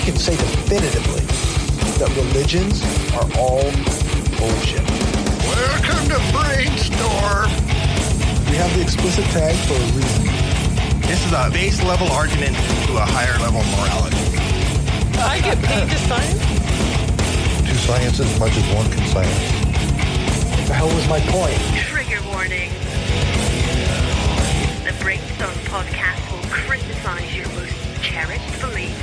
can say definitively that religions are all bullshit. Welcome to Brainstorm. We have the explicit tag for a reason. This is a base level argument to a higher level morality. I get paid to science? To science as much as one can science. What the hell was my point? Trigger warning. The Brainstorm podcast will criticize your most cherished beliefs.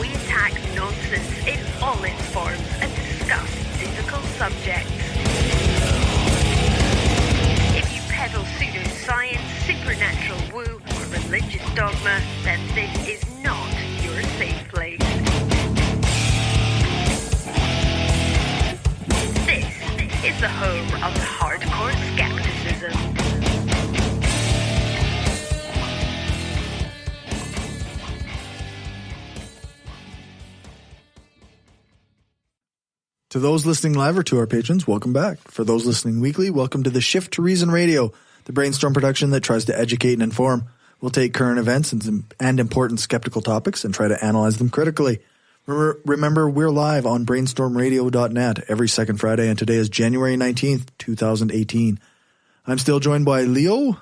We attack nonsense in all its forms and discuss difficult subjects. If you peddle pseudoscience, supernatural woo, or religious dogma, then this is not your safe place. This is the home of hardcore skepticism. To those listening live or to our patrons, welcome back. For those listening weekly, welcome to the Shift to Reason Radio, the Brainstorm production that tries to educate and inform. We'll take current events and important skeptical topics and try to analyze them critically. Remember, we're live on brainstormradio.net every second Friday, and today is January 19th, 2018. I'm still joined by Leo.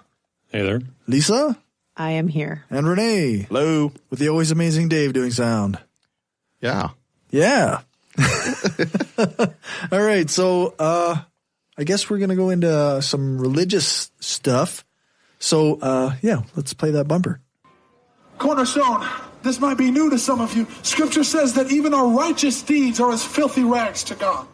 Hey there. Lisa. I am here. And Rene. Hello. With the always amazing Dave doing sound. Yeah. Yeah. All right. So, I guess we're going to go into some religious stuff. So, yeah, let's play that bumper. Cornerstone, this might be new to some of you. Scripture says that even our righteous deeds are as filthy rags to God.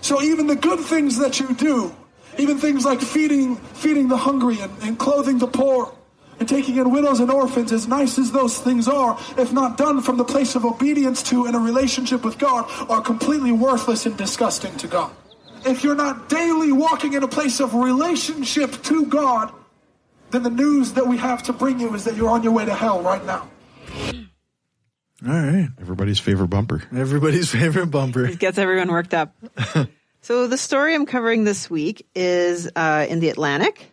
So even the good things that you do, even things like feeding the hungry and clothing the poor and taking in widows and orphans, as nice as those things are, if not done from the place of obedience to and a relationship with God, are completely worthless and disgusting to God. If you're not daily walking in a place of relationship to God, then the news that we have to bring you is that you're on your way to hell right now. All right. Everybody's favorite bumper. Everybody's favorite bumper. It gets everyone worked up. So the story I'm covering this week is in the Atlantic.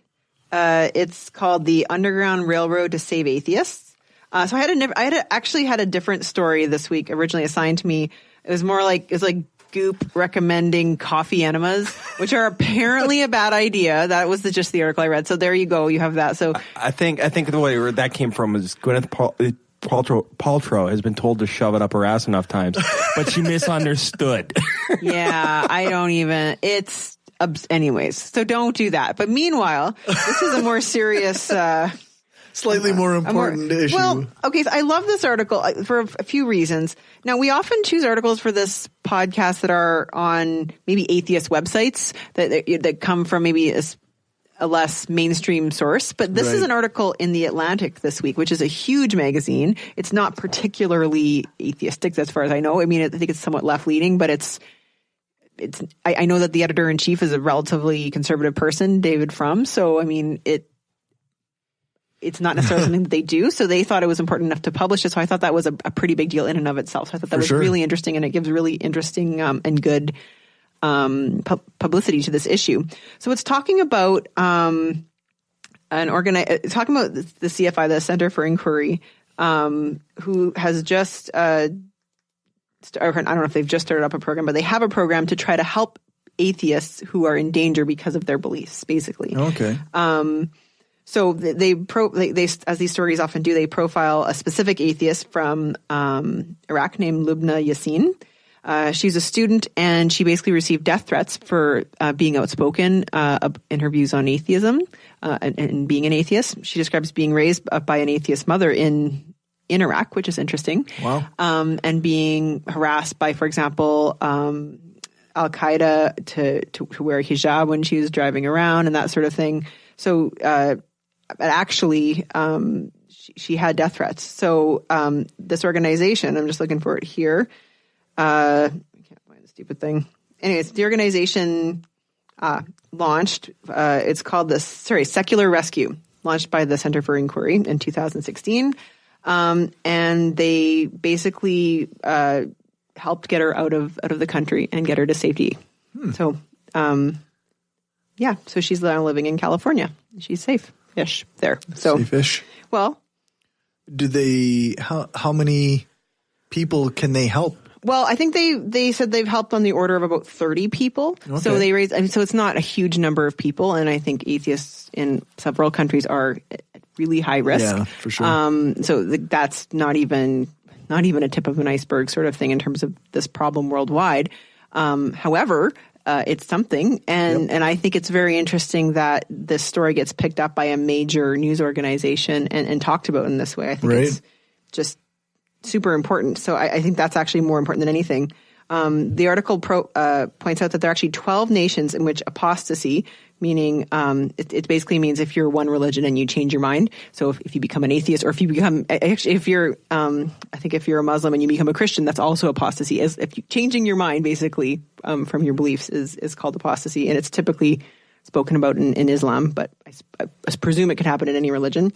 It's called The Underground Railroad to Save Atheists. So I actually had a different story this week originally assigned to me. It was Goop recommending coffee enemas, which are apparently a bad idea. That was just the article I read. So there you go. You have that. So I think the way that came from was Gwyneth Paltrow has been told to shove it up her ass enough times, but she misunderstood. Yeah, I don't even. It's anyways. So don't do that. But meanwhile, this is a more serious. Slightly more important issue. Well, okay, so I love this article for a few reasons. Now, we often choose articles for this podcast that are on maybe atheist websites that come from maybe a less mainstream source. But this is an article in The Atlantic this week, which is a huge magazine. It's not particularly atheistic as far as I know. I mean, I think it's somewhat left-leaning, but I know that the editor-in-chief is a relatively conservative person, David Frum. So, I mean, it's not necessarily something that they do. So they thought it was important enough to publish it. So I thought that was a pretty big deal in and of itself. So I thought that was really interesting, and it gives really interesting and good publicity to this issue. So it's talking about talking about the CFI, the Center for Inquiry, who has just I don't know if they've just started up a program, but they have a program to try to help atheists who are in danger because of their beliefs, basically. Okay. So they as these stories often do, they profile a specific atheist from Iraq named Lubna Yassin. She's a student, and she basically received death threats for being outspoken in her views on atheism and being an atheist. She describes being raised by an atheist mother in Iraq, which is interesting. Wow. And being harassed by, for example, Al-Qaeda to wear hijab when she was driving around and that sort of thing. So actually, she had death threats. So this organization, I'm just looking for it here. I can't find the stupid thing. Anyways, the organization launched. It's called Secular Rescue, launched by the Center for Inquiry in 2016. And they basically helped get her out of the country and get her to safety. So, so she's now living in California. She's safe-ish there. So safe-ish. Well, do they? How many people can they help? Well, I think they said they've helped on the order of about 30 people. Okay. So they raised, so it's not a huge number of people. And I think atheists in several countries are at really high risk. Yeah, for sure. So that's not even a tip of an iceberg sort of thing in terms of this problem worldwide. However, it's something. And I think it's very interesting that this story gets picked up by a major news organization and talked about in this way. I think it's just super important. So I think that's actually more important than anything. The article points out that there are actually 12 nations in which apostasy, meaning it basically means if you're one religion and you change your mind. So if you become an atheist, or if you become, actually, if you're, I think if you're a Muslim and you become a Christian, that's also apostasy. If you changing your mind, basically, from your beliefs is called apostasy, and it's typically spoken about in Islam, but I presume it could happen in any religion.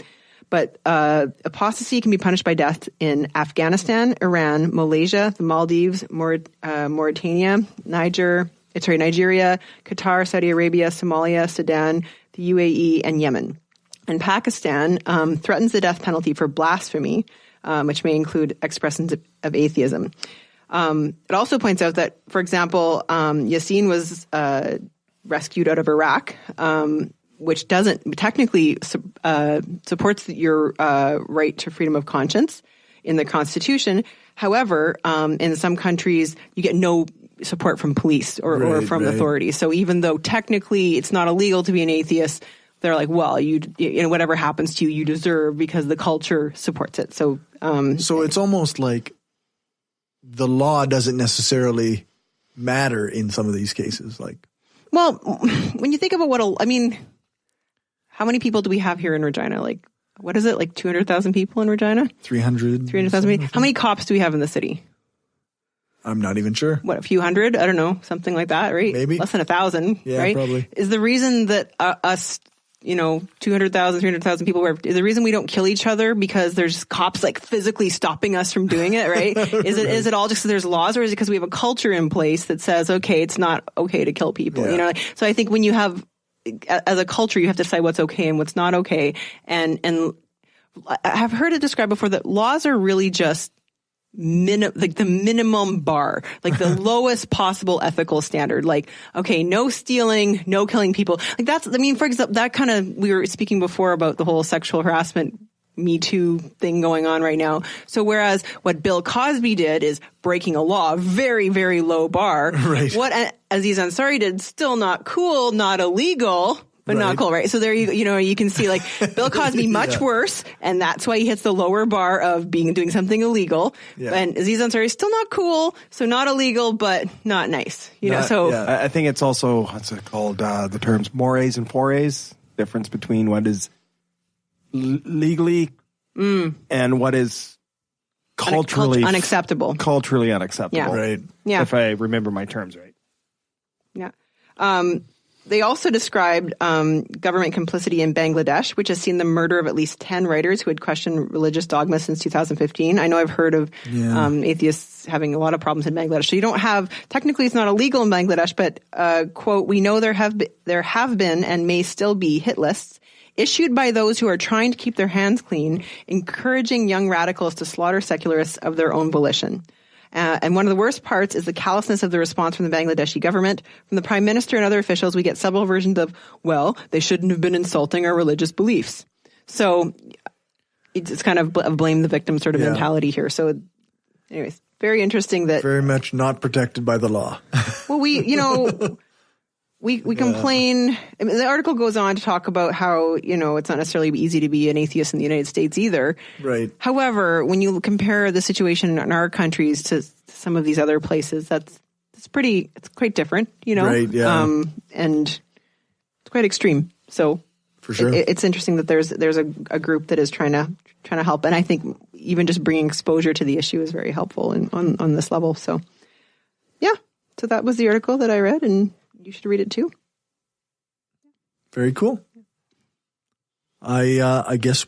But apostasy can be punished by death in Afghanistan, Iran, Malaysia, the Maldives, Mauritania, Nigeria, Qatar, Saudi Arabia, Somalia, Sudan, the UAE, and Yemen. And Pakistan threatens the death penalty for blasphemy, which may include expressions of atheism. It also points out that, for example, Yasin was rescued out of Iraq, which doesn't technically supports your right to freedom of conscience in the Constitution. However, in some countries, you get no support from police or from authorities. So even though technically it's not illegal to be an atheist, they're like, well, you know, whatever happens to you, you deserve because the culture supports it. So, so it's almost like the law doesn't necessarily matter in some of these cases. Like, well, when you think about how many people do we have here in Regina? Like, what is it? Like 200,000 people in Regina? 300,000 people. How many cops do we have in the city? I'm not even sure. What, a few hundred? I don't know. Something like that, right? Maybe. Less than 1,000, yeah, right? Probably. Is the reason that us, 200,000, 300,000 people, is the reason we don't kill each other because there's cops like physically stopping us from doing it, right? Is it all just because there's laws, or is it because we have a culture in place that says, okay, it's not okay to kill people? Yeah. So I think when you have, as a culture, you have to decide what's okay and what's not okay. And I've heard it described before that laws are really just the minimum bar, like the lowest possible ethical standard. Like, okay, no stealing, no killing people. Like for example, that kind of, we were speaking before about the whole sexual harassment Me Too thing going on right now. So whereas what Bill Cosby did is breaking a law, very, very low bar. Right. What Aziz Ansari did, still not cool, not illegal, but not cool, right? So there you can see like Bill Cosby much worse, and that's why he hits the lower bar of doing something illegal. Yeah. And Aziz Ansari is still not cool, so not illegal, but not nice. I think it's also, what's it called? The terms mores and fores, difference between what is legally and what is culturally unacceptable. Culturally unacceptable. Yeah. Right. Yeah. If I remember my terms right. Yeah. They also described government complicity in Bangladesh, which has seen the murder of at least 10 writers who had questioned religious dogma since 2015. I know I've heard of atheists having a lot of problems in Bangladesh. So you don't have, technically it's not illegal in Bangladesh, but, quote, we know there have been and may still be hit lists issued by those who are trying to keep their hands clean, encouraging young radicals to slaughter secularists of their own volition. And one of the worst parts is the callousness of the response from the Bangladeshi government. From the prime minister and other officials, we get several versions of, well, they shouldn't have been insulting our religious beliefs. So it's kind of a blame the victim sort of mentality here. So anyways, very interesting that. Very much not protected by the law. Well, we complain. I mean, the article goes on to talk about how, it's not necessarily easy to be an atheist in the United States either. Right. However, when you compare the situation in our countries to some of these other places, it's quite different, Right, yeah. And it's quite extreme. So for sure, it's interesting that there's a group that is trying to help. And I think even just bringing exposure to the issue is very helpful on this level. So yeah. So that was the article that I read, and you should read it too. Very cool. I guess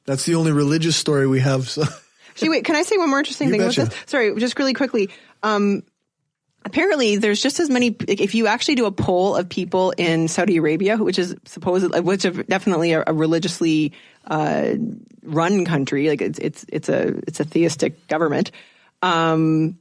that's the only religious story we have. So. Actually, wait, can I say one more interesting thing about this? Sorry, just really quickly. Apparently there's just as many, if you actually do a poll of people in Saudi Arabia, which is definitely a religiously, run country, like it's a theistic government. if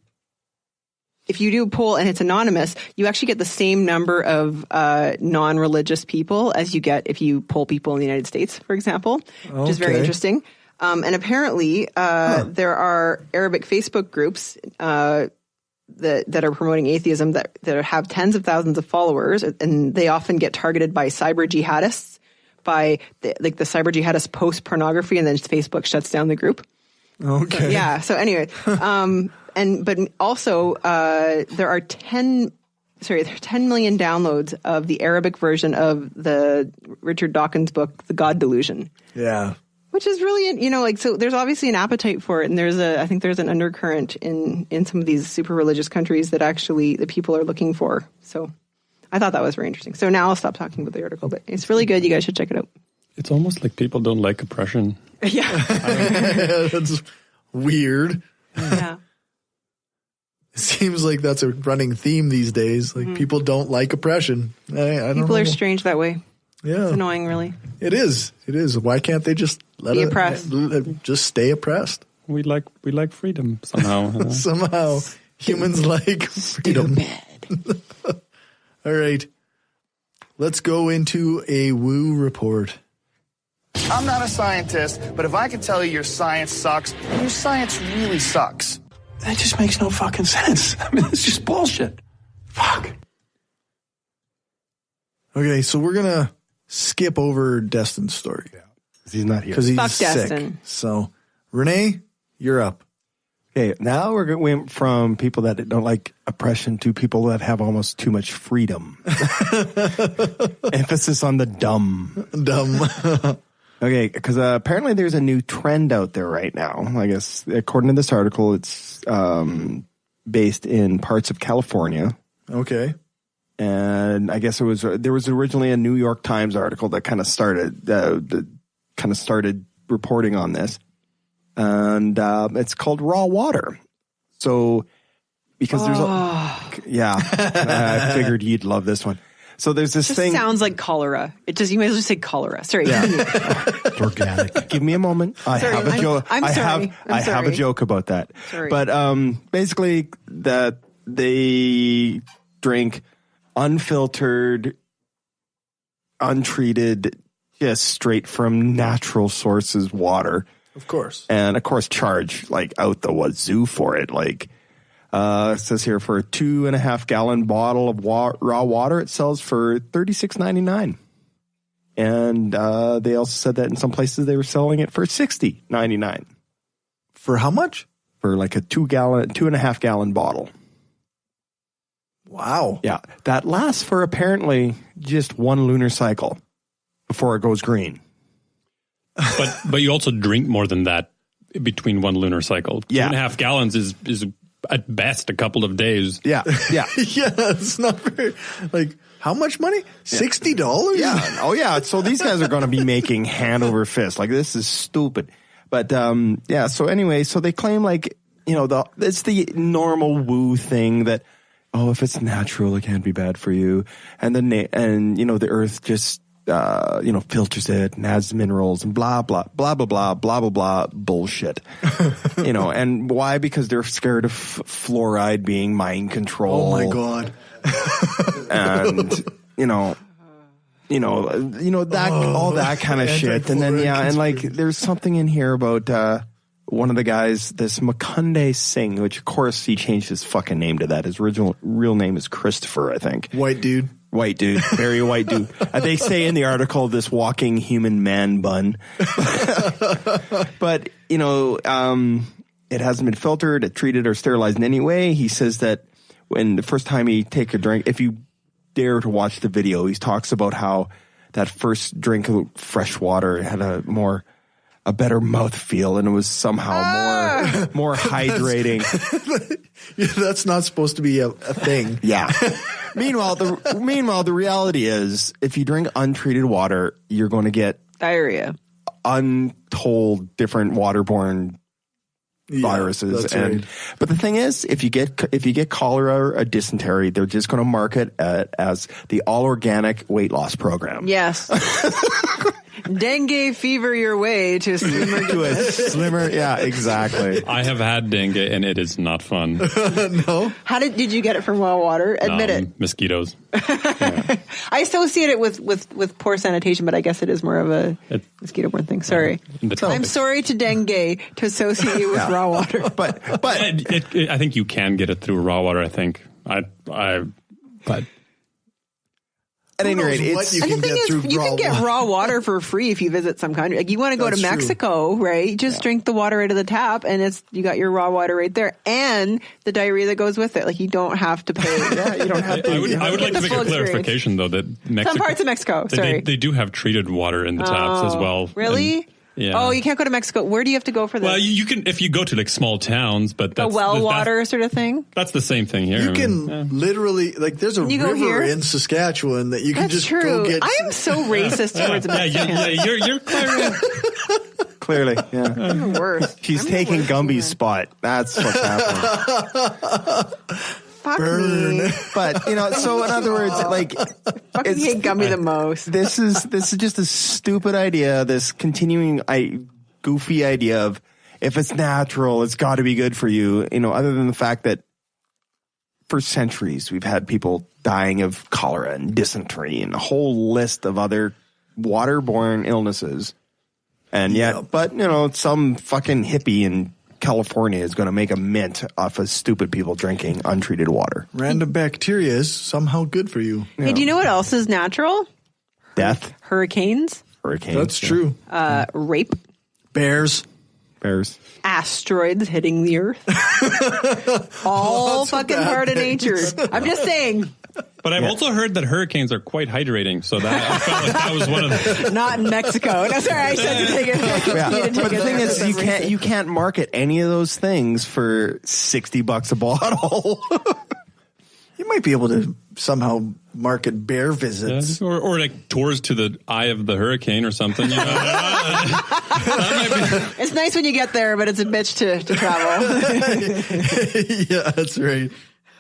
you do a poll and it's anonymous, you actually get the same number of non-religious people as you get if you poll people in the United States, for example, which is very interesting. And apparently, there are Arabic Facebook groups that are promoting atheism that have tens of thousands of followers, and they often get targeted by cyber jihadists. The cyber jihadists post pornography, and then Facebook shuts down the group. Okay. So anyway, but also there are 10 million downloads of the Arabic version of the Richard Dawkins book, The God Delusion. Yeah. Which is really, so there's obviously an appetite for it. And I think there's an undercurrent in some of these super religious countries that actually the people are looking for. So I thought that was very interesting. So now I'll stop talking about the article, but it's really good. You guys should check it out. It's almost like people don't like oppression. Yeah. That's weird. Yeah. It seems like that's a running theme these days. Like people don't like oppression. I don't know. People are strange that way. Yeah. It's annoying, really. It is. Why can't they just be oppressed? Just stay oppressed? We like freedom somehow. Somehow humans like freedom. All right. Let's go into a woo report. I'm not a scientist, but if I can tell you your science sucks, then your science really sucks. That just makes no fucking sense. I mean, it's just bullshit. Fuck. Okay, so we're going to skip over Destin's story. Yeah. He's not here. Because he's Fuck sick. Destin. So, Rene, you're up. Okay, now we're going from people that don't like oppression to people that have almost too much freedom. Emphasis on the dumb. Okay, because apparently there's a new trend out there right now. I guess, according to this article, it's based in parts of California. Okay. And I guess there was originally a New York Times article that kind of started reporting on this. And it's called raw water. So, because there's I figured you'd love this one. So there's this thing. Sounds like cholera. You might as well just say cholera. Sorry. Yeah. It's organic. Give me a moment. I have a joke. I have a joke about that. Sorry. But basically, that they drink unfiltered, untreated, just straight from natural sources water. Of course. And of course charge like out the wazoo for it. Like it says here, for a 2.5 gallon bottle of raw water, it sells for $36.99. And they also said that in some places they were selling it for $60.99. For how much? For like a 2.5 gallon bottle. Wow. Yeah. That lasts for apparently just one lunar cycle before it goes green. But you also drink more than that between one lunar cycle. Yeah. 2.5 gallons is at best a couple of days. Yeah. Yeah. Yeah. It's not very, like, how much money? $60? Yeah. Oh, yeah. So these guys are going to be making hand over fist. Like, this is stupid. But, yeah. So anyway, so they claim like, it's the normal woo thing that, oh, if it's natural, it can't be bad for you. And the earth just, filters it and adds minerals and blah, blah, blah, blah, blah, blah, blah, blah, bullshit. And why? Because they're scared of fluoride being mind control. Oh my God. And, all that kind of shit. And then, and like, there's something in here about, one of the guys, this Mukunde Singh, which of course he changed his fucking name to that. His real name is Christopher, I think. White dude. Very white dude. They say in the article, this walking human man bun. But, it hasn't been filtered, treated, or sterilized in any way. He says that when the first time he take a drink, if you dare to watch the video, he talks about how that first drink of fresh water had a better mouthfeel, and it was somehow more hydrating. That's not supposed to be a thing. Yeah. Meanwhile, the reality is, if you drink untreated water, you're going to get diarrhea, untold different waterborne viruses. That's right. But the thing is, if you get cholera or a dysentery, they're just going to market it as the all organic weight loss program. Yes. dengue fever your way to slimmer To a slimmer, yeah, exactly. I have had dengue and it is not fun. No. How did you get it from well water? Admit it. Mosquitoes. I associate it with poor sanitation, but I guess it is more of a mosquito-borne thing. Sorry. I'm sorry to dengue to associate you with raw water. But I think you can get it through raw water, I think. But at any rate, and the thing is, you can get raw water for free if you visit some country. Like you want to go to Mexico, right? Just drink the water out of the tap, and you got your raw water right there, and the diarrhea that goes with it. Like you don't have to pay. You don't have to. I would like to make a clarification, though, that Mexico, some parts of Mexico, they do have treated water in the taps as well. Really? Yeah. Oh, you can't go to Mexico. Where do you have to go for this? Well, you can if you go to like small towns, but that's water sort of thing. That's the same thing here. You can literally there's a river in Saskatchewan that you can just go get. I am so racist towards Mexicans. You're clearly, yeah. I'm the worst. She's taking Gumby's spot. That's what's happening. Fuck me. But so in other words, like, fucking hate Gumby the most. This is just a stupid idea. This continuing goofy idea of if it's natural, it's got to be good for you. Other than the fact that for centuries we've had people dying of cholera and dysentery and a whole list of other waterborne illnesses, and yet, but some fucking hippie in California is going to make a mint off of stupid people drinking untreated water. Random bacteria is somehow good for you. Hey, do you know what else is natural? Death. Hurricanes. That's true. Rape. Bears. Asteroids hitting the earth. All fucking part of nature. I'm just saying. But I've also heard that hurricanes are quite hydrating, so that I felt like that was one of the. Not in Mexico. No, sorry, I said to take it. But the thing is, you can't market any of those things for $60 a bottle. You might be able to somehow market bear visits, or like tours to the eye of the hurricane or something. It's nice when you get there, but it's a bitch to travel. Yeah, that's right.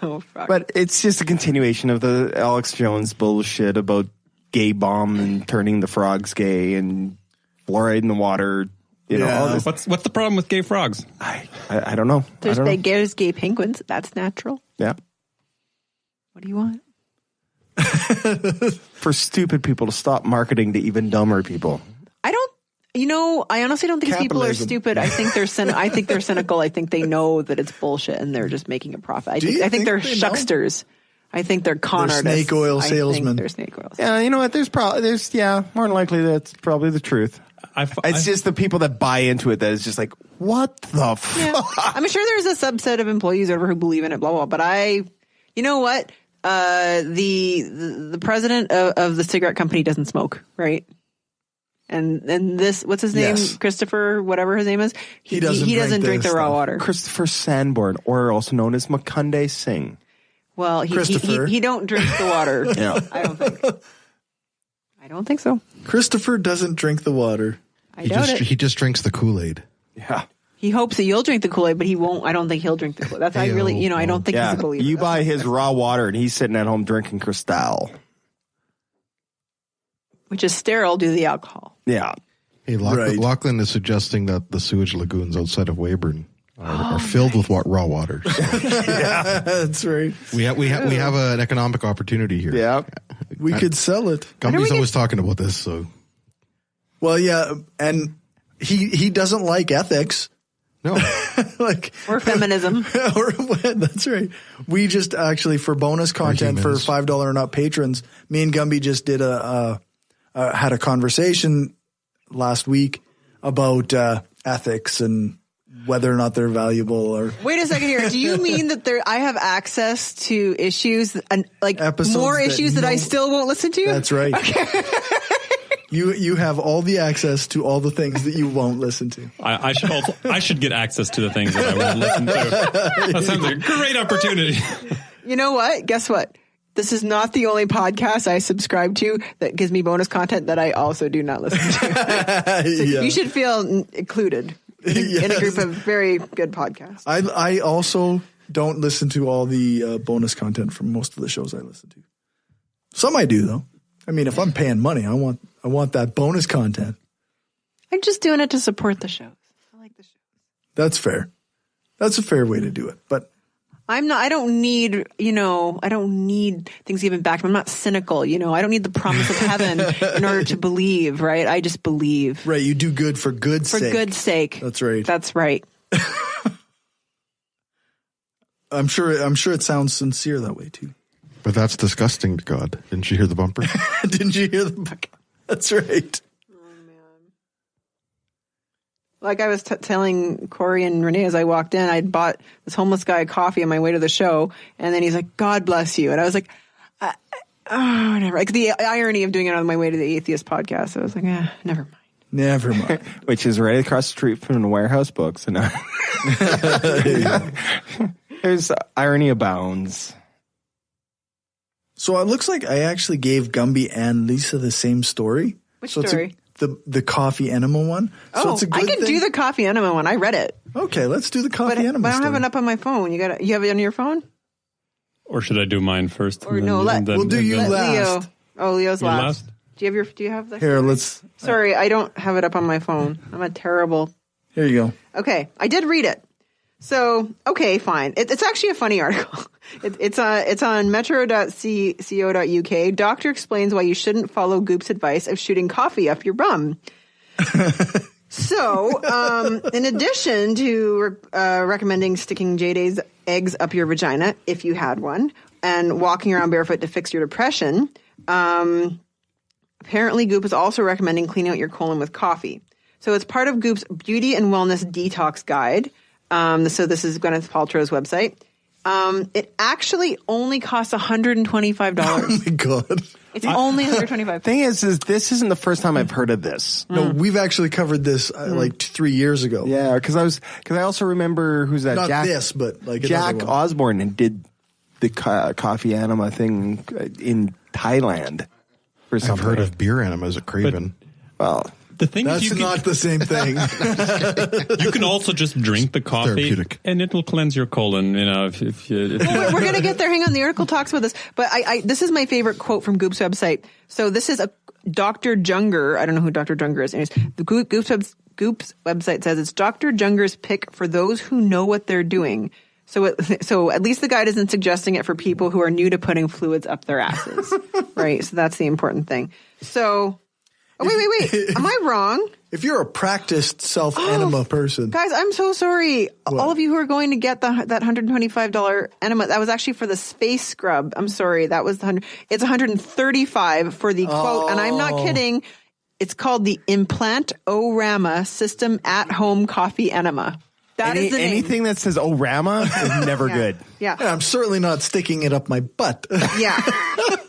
Oh, fuck. But it's just a continuation of the Alex Jones bullshit about gay bomb and turning the frogs gay and fluoride in the water. All this. What's the problem with gay frogs? I don't know. There's gay penguins. That's natural. Yeah. What do you want? For stupid people to stop marketing to even dumber people. I honestly don't think people are stupid. I think they're cynical. I think they know that it's bullshit and they're just making a profit. I think they're shucksters. I think they're con artists. Snake oil salesmen. They're snake oil. Yeah, you know what? There's more than likely that's probably the truth. It's just the people that buy into it that is just like, what the fuck? Yeah. I'm sure there's a subset of employees over who believe in it, blah, blah, blah. But you know what? The president of the cigarette company doesn't smoke, right? And this, what's his name? Yes. Christopher, whatever his name is. He doesn't drink the raw water. Christopher Sanborn, or also known as Makunde Singh. Well, he don't drink the water. Yeah. I don't think so. Christopher doesn't drink the water. He just drinks the Kool-Aid. Yeah. He hopes that you'll drink the Kool-Aid, but he won't. I don't think he'll drink the Kool-Aid. That's I don't think he's a believer. You buy his raw water and he's sitting at home drinking Cristal. Which is sterile due to the alcohol. Yeah. Hey, Lachlan is suggesting that the sewage lagoons outside of Weyburn are filled with raw water. So. Yeah, that's right. We have an economic opportunity here. Yeah. We could sell it. Gumby's always talking about this, so. Well, yeah, and he doesn't like ethics. No. Or feminism. That's right. We just actually, for bonus content for $5 and up patrons, me and Gumby just did had a conversation last week about ethics and whether or not they're valuable. Or wait a second here. Do you mean that I have access to issues and episodes more issues that I still won't listen to? That's right. Okay. You have all the access to all the things that you won't listen to. I should get access to the things that I won't listen to. That sounds like a great opportunity. You know what? Guess what? This is not the only podcast I subscribe to that gives me bonus content that I also do not listen to. So you should feel included in a group of very good podcasts. I also don't listen to all the bonus content from most of the shows I listen to. Some I do, though. I mean, if I'm paying money, I want I want that bonus content. I'm just doing it to support the shows. I like the show. That's fair. That's a fair way to do it. But I don't need things given back. I'm not cynical, I don't need the promise of heaven in order to believe, right? I just believe. Right, you do good for good sake. For good sake. That's right. That's right. I'm sure it sounds sincere that way too. But that's disgusting to God. Didn't you hear the bumper? Didn't you hear the bumper? That's right. Like I was telling Cory and Rene as I walked in, I'd bought this homeless guy a coffee on my way to the show. And then he's like, God bless you. And I was like, never. Like the irony of doing it on my way to the Atheist podcast. I was like, never mind. Never mind. Which is right across the street from the warehouse books. And there's irony abounds. So it looks like I actually gave Gumby and Lisa the same story. Which story? The coffee enema one. So it's a good I can do the coffee enema one. I read it. Okay, let's do the coffee enema. But I don't have story. it up on my phone. You have it on your phone? Or should I do mine first? Or no, we'll do you last. Leo. Oh, Leo's You're last. Do you have the Here, let's. Sorry, I don't have it up on my phone. I'm a terrible. Here you go. Okay, I did read it. So, okay, fine. It's actually a funny article. It's on metro.co.uk. Doctor explains why you shouldn't follow Goop's advice of shooting coffee up your bum. So, in addition to recommending sticking Jay's eggs up your vagina, if you had one, and walking around barefoot to fix your depression, apparently Goop is also recommending cleaning out your colon with coffee. So it's part of Goop's Beauty and Wellness Detox Guide. So this is Gwyneth Paltrow's website. It actually only costs $125. Oh my God. It's only $125. Thing is this isn't the first time I've heard of this. No, we've actually covered this like 3 years ago. Yeah, because I also remember who's that? Not Jack, this, but like Jack Osborne and did the coffee enema thing in Thailand. Or something. I've heard of beer enemas at Craven. Well, the thing that's is not the same thing. You can also just drink the coffee, and it will cleanse your colon. If you we're going to get there. Hang on, the article talks about this, but this is my favorite quote from Goop's website. So this is a Dr. Junger. I don't know who Dr. Junger is. Anyways, the Goop's website says it's Dr. Junger's pick for those who know what they're doing. So at least the guide isn't suggesting it for people who are new to putting fluids up their asses, right? So that's the important thing. So. Oh, wait. Am I wrong? If you're a practiced self-enema person. Guys, I'm so sorry. What? All of you who are going to get that $125 enema, that was actually for the space scrub. I'm sorry. That was it's $135 for the quote, and I'm not kidding. It's called the Implant-O-Rama System At-Home Coffee Enema. That is the name. Anything that says O-Rama is never good. Yeah. I'm certainly not sticking it up my butt. Yeah.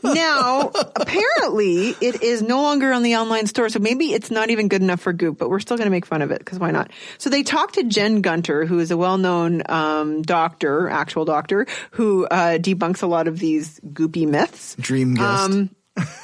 Now, apparently, it is no longer on the online store, so maybe it's not even good enough for Goop, but we're still going to make fun of it, because why not? So they talked to Jen Gunter, who is a well-known actual doctor, who debunks a lot of these goopy myths. Dream guest.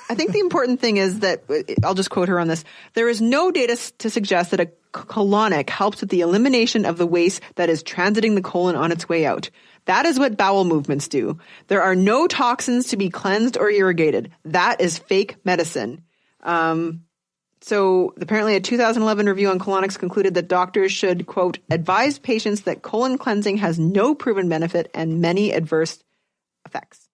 I think the important thing is that, I'll just quote her on this, there is no data to suggest that a colonic helps with the elimination of the waste that is transiting the colon on its way out. That is what bowel movements do. There are no toxins to be cleansed or irrigated. That is fake medicine. So apparently a 2011 review on colonics concluded that doctors should, quote, advise patients that colon cleansing has no proven benefit and many adverse effects.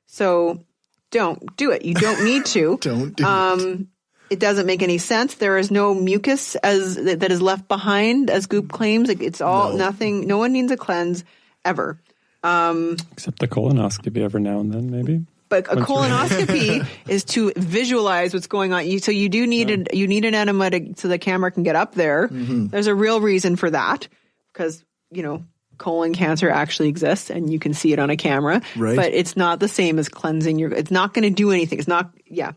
So don't do it. You don't need to. Don't do it. It doesn't make any sense. There is no mucus that is left behind, as Goop claims. It's all nothing. No one needs a cleanse ever. Except the colonoscopy every now and then, maybe. But a colonoscopy is to visualize what's going on. So you do need you need an enema so the camera can get up there. Mm-hmm. There's a real reason for that, because colon cancer actually exists and you can see it on a camera. Right. But it's not the same as cleansing your. It's not going to do anything. It's not. Yeah.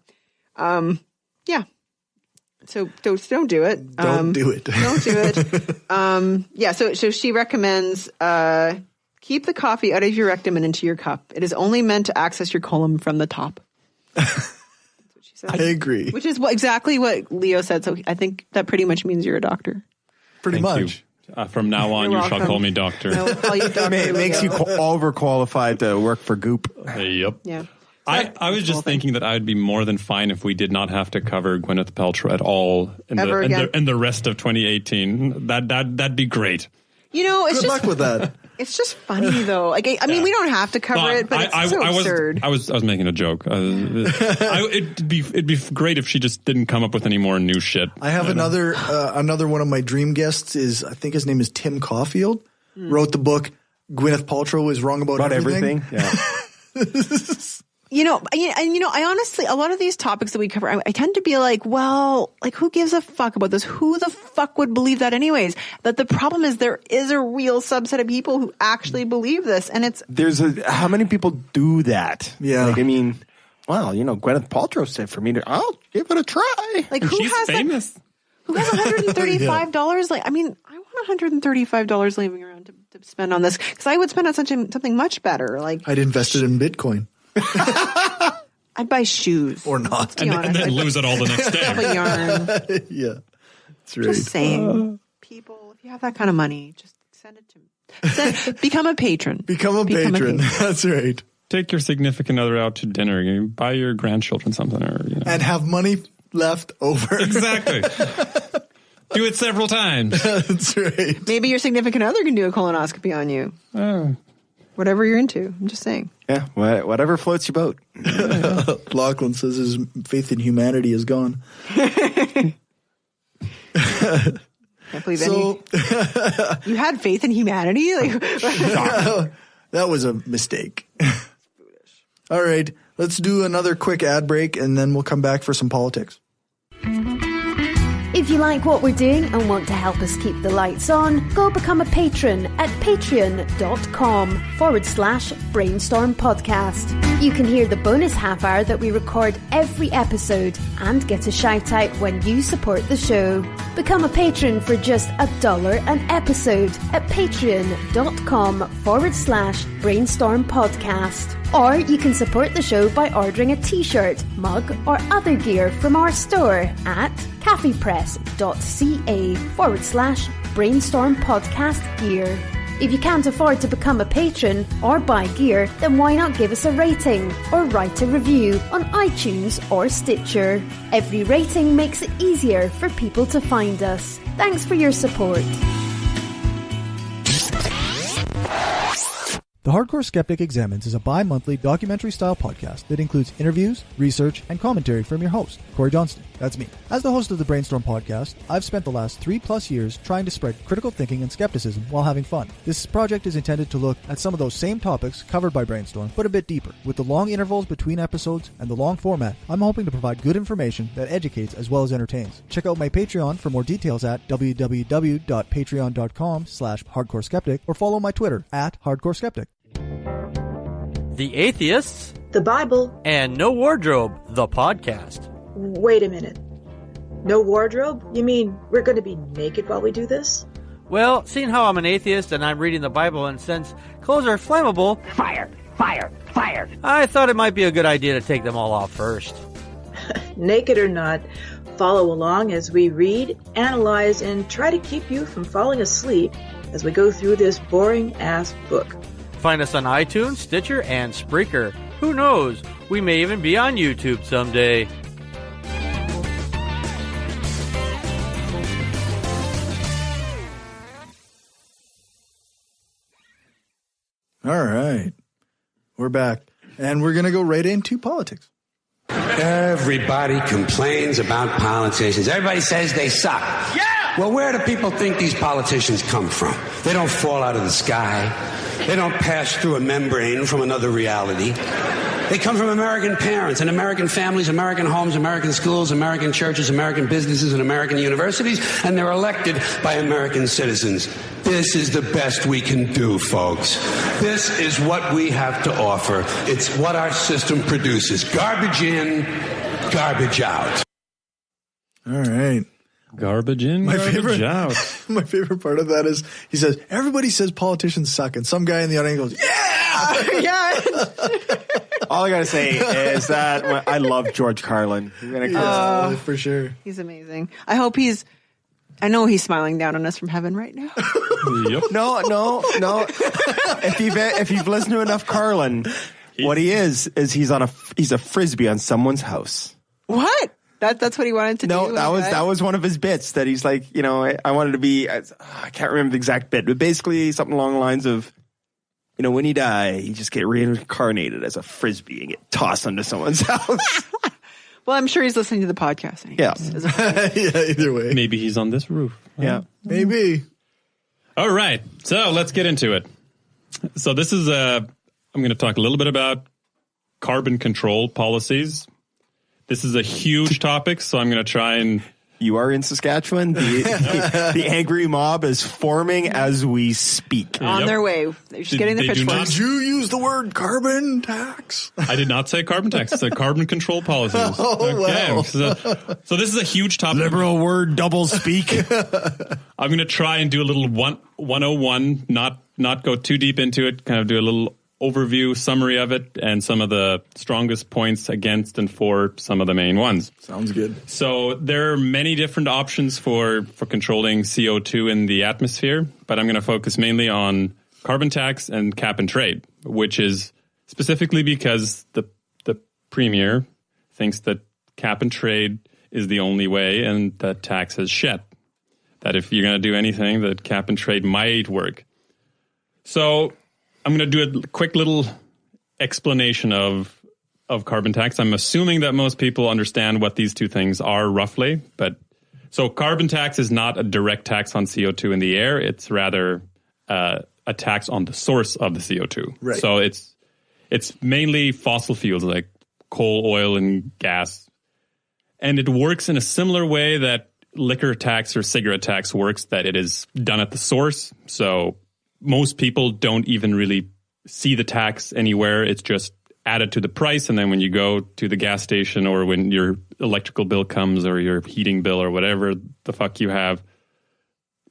Yeah. So don't do it. Don't do it. Don't do it. Yeah. So she recommends keep the coffee out of your rectum and into your cup. It is only meant to access your colon from the top. That's what she said. I agree. Which is exactly what Leo said. So I think that pretty much means you're a doctor. Pretty much. From now on, you shall call me doctor. I will call you doctor. It makes you overqualified to work for Goop. Yep. Yeah. I was just thinking that I would be more than fine if we did not have to cover Gwyneth Paltrow at all in the rest of 2018. That'd be great. You know, it's Good luck with that. It's just funny though. Like, I mean, we don't have to cover it, but it's so absurd. I was making a joke. It'd be great if she just didn't come up with any more new shit. I have another one of my dream guests is, I think his name is Tim Caulfield. Wrote the book Gwyneth Paltrow is Wrong About Everything. Yeah. I honestly, a lot of these topics that we cover, I tend to be like, well, like, who gives a fuck about this? Who the fuck would believe that anyways? But the problem is there is a real subset of people who actually believe this. And how many people do that? Yeah. Like, I mean, well, Gwyneth Paltrow said for me I'll give it a try. Like, she's famous. Who has $135? Like, I mean, I want $135 leaving around to spend on this, because I would spend on something much better. Like, I'd invested in Bitcoin. I'd buy shoes. Or not. And then lose it all the next day. Have a yarn. Yeah. That's right. Just saying, people, if you have that kind of money, just send it to me. Become a patron. Become a patron. That's right. Take your significant other out to dinner. Buy your grandchildren something, and have money left over. Exactly. Do it several times. That's right. Maybe your significant other can do a colonoscopy on you. Whatever you're into. I'm just saying. Yeah, whatever floats your boat. Lachlan says his faith in humanity is gone. Can't believe you had faith in humanity? Like, that was a mistake. All right, let's do another quick ad break, and then we'll come back for some politics. If you like what we're doing and want to help us keep the lights on, go become a patron at patreon.com/Brainstorm Podcast. You can hear the bonus half hour that we record every episode and get a shout out when you support the show. Become a patron for just $1 an episode at patreon.com/Brainstorm Podcast. Or you can support the show by ordering a t-shirt, mug, or other gear from our store at caffeepress.ca/Brainstorm Podcast Gear. If you can't afford to become a patron or buy gear, then why not give us a rating or write a review on iTunes or Stitcher? Every rating makes it easier for people to find us. Thanks for your support. The Hardcore Skeptic Examines is a bi-monthly documentary-style podcast that includes interviews, research, and commentary from your host, Cory Johnston. That's me. As the host of the Brainstorm podcast, I've spent the last 3+ years trying to spread critical thinking and skepticism while having fun. This project is intended to look at some of those same topics covered by Brainstorm, but a bit deeper. With the long intervals between episodes and the long format, I'm hoping to provide good information that educates as well as entertains. Check out my Patreon for more details at www.patreon.com/hardcoreskeptic or follow my Twitter at hardcoreskeptic. The Atheists, the Bible, and No Wardrobe, the podcast. Wait a minute. No wardrobe? You mean we're going to be naked while we do this? Well, seeing how I'm an atheist and I'm reading the Bible, and since clothes are flammable... Fire! Fire! Fire! I thought it might be a good idea to take them all off first. Naked or not, follow along as we read, analyze, and try to keep you from falling asleep as we go through this boring-ass book. Find us on iTunes, Stitcher, and Spreaker. Who knows? We may even be on YouTube someday. All right. We're back. And we're going to go right into politics. Everybody complains about politicians. Everybody says they suck. Yeah! Well, where do people think these politicians come from? They don't fall out of the sky. They don't pass through a membrane from another reality. They come from American parents and American families, American homes, American schools, American churches, American businesses, and American universities, and they're elected by American citizens. This is the best we can do, folks. This is what we have to offer. It's what our system produces. Garbage in, garbage out. All right. Garbage in, garbage out. My favorite part of that is he says, everybody says politicians suck. And some guy in the audience goes, yeah! Yeah! All I got to say is that I love George Carlin. For sure. He's amazing. I know he's smiling down on us from heaven right now. Yep. No. If you've listened to enough Carlin, What he is he's a frisbee on someone's house. What? That's what he wanted to do? No, that was one of his bits that he's like, I wanted to be, I can't remember the exact bit, but basically something along the lines of, when you die, you just get reincarnated as a frisbee and get tossed onto someone's house. Well, I'm sure he's listening to the podcast. Anyways. Yeah, either way. Maybe he's on this roof. Yeah. Maybe. All right. So let's get into it. So this is I'm going to talk a little bit about carbon control policies. This is a huge topic, so I'm going to try and... You are in Saskatchewan. The angry mob is forming as we speak. On their way. They're just getting the pitchforks. Did you use the word carbon tax? I did not say carbon tax. I said carbon control policies. Wow. So this is a huge topic. Liberal word double speak. I'm going to try and do a little 101, not go too deep into it, kind of do a little overview, summary of it, and some of the strongest points against and for some of the main ones. Sounds good. So there are many different options for controlling CO2 in the atmosphere, but I'm going to focus mainly on carbon tax and cap and trade, which is specifically because the premier thinks that cap and trade is the only way and that tax is shit. That if you're going to do anything, that cap and trade might work. So I'm going to do a quick little explanation of carbon tax. I'm assuming that most people understand what these two things are roughly. So carbon tax is not a direct tax on CO2 in the air. It's rather a tax on the source of the CO2. Right. So it's mainly fossil fuels like coal, oil, and gas. And it works in a similar way that liquor tax or cigarette tax works, that it is done at the source. So most people don't even really see the tax anywhere. It's just added to the price. And then when you go to the gas station or when your electrical bill comes or your heating bill or whatever the fuck you have,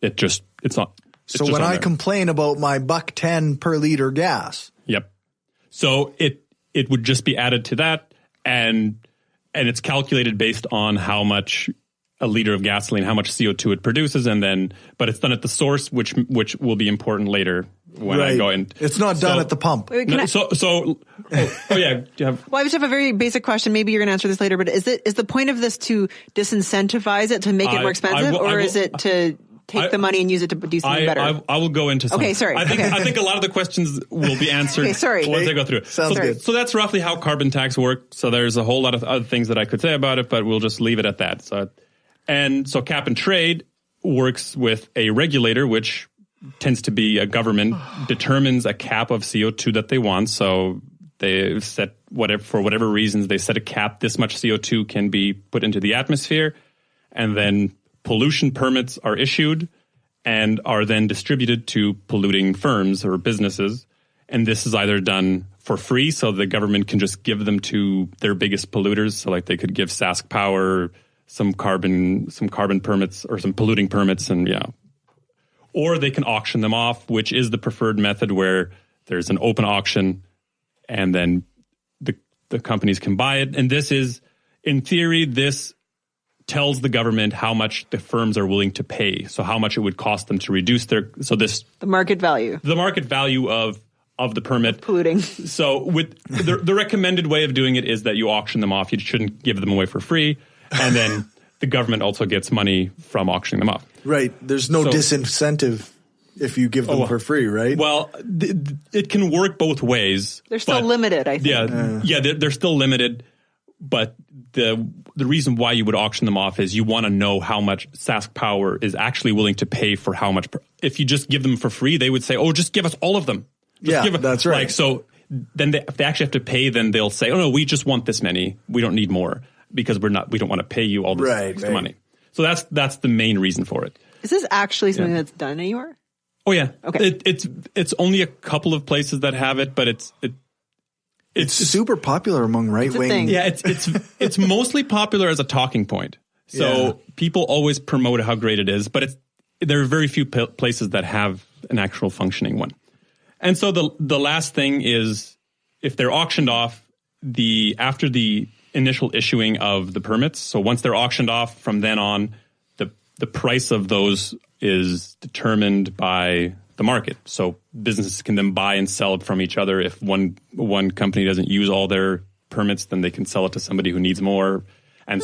it's not. So when I complain about my $1.10 per liter gas. Yep. So it would just be added to that. And it's calculated based on how much a liter of gasoline, how much CO2 it produces, but it's done at the source, which will be important later when I go in. It's not done at the pump. Wait, yeah. Well, I just have a very basic question. Maybe you're going to answer this later, but is the point of this to disincentivize it, to make it more expensive, or is it to take the money and use it to do something better? I will go into some. Okay, sorry. I think a lot of the questions will be answered once I go through it. Sounds good. So that's roughly how carbon tax works. So there's a whole lot of other things that I could say about it, but we'll just leave it at that. So cap and trade works with a regulator, which tends to be a government, determines a cap of CO2 that they want. So they set for whatever reasons, they set a cap. This much CO2 can be put into the atmosphere, and then pollution permits are issued and are then distributed to polluting firms or businesses. And this is either done for free, so the government can just give them to their biggest polluters. So like they could give Sask Power some carbon permits or some polluting permits, or they can auction them off, which is the preferred method, where there's an open auction and then the companies can buy it. And this is, in theory, this tells the government how much the firms are willing to pay. So how much it would cost them to reduce the market value. The market value of the permit. Polluting. So with the recommended way of doing it is that you auction them off. You shouldn't give them away for free. And then the government also gets money from auctioning them off. Right. There's no disincentive if you give them for free, right? Well, it can work both ways. They're still limited, I think. They're still limited. But the reason why you would auction them off is you want to know how much Sask Power is actually willing to pay for how much. If you just give them for free, they would say, "Oh, just give us all of them." That's right. So then if they actually have to pay, then they'll say, "Oh no, we just want this many. We don't need more." Because we don't want to pay you all this extra money. So that's the main reason for it. Is this actually something that's done anywhere? Oh yeah. Okay. It's only a couple of places that have it, but it's super popular among right wing. Yeah, it's mostly popular as a talking point. So people always promote how great it is, but there are very few places that have an actual functioning one. And so the last thing is, if they're auctioned off, after the initial issuing of the permits. So once they're auctioned off, from then on, the price of those is determined by the market. So businesses can then buy and sell it from each other. If one company doesn't use all their permits, then they can sell it to somebody who needs more. And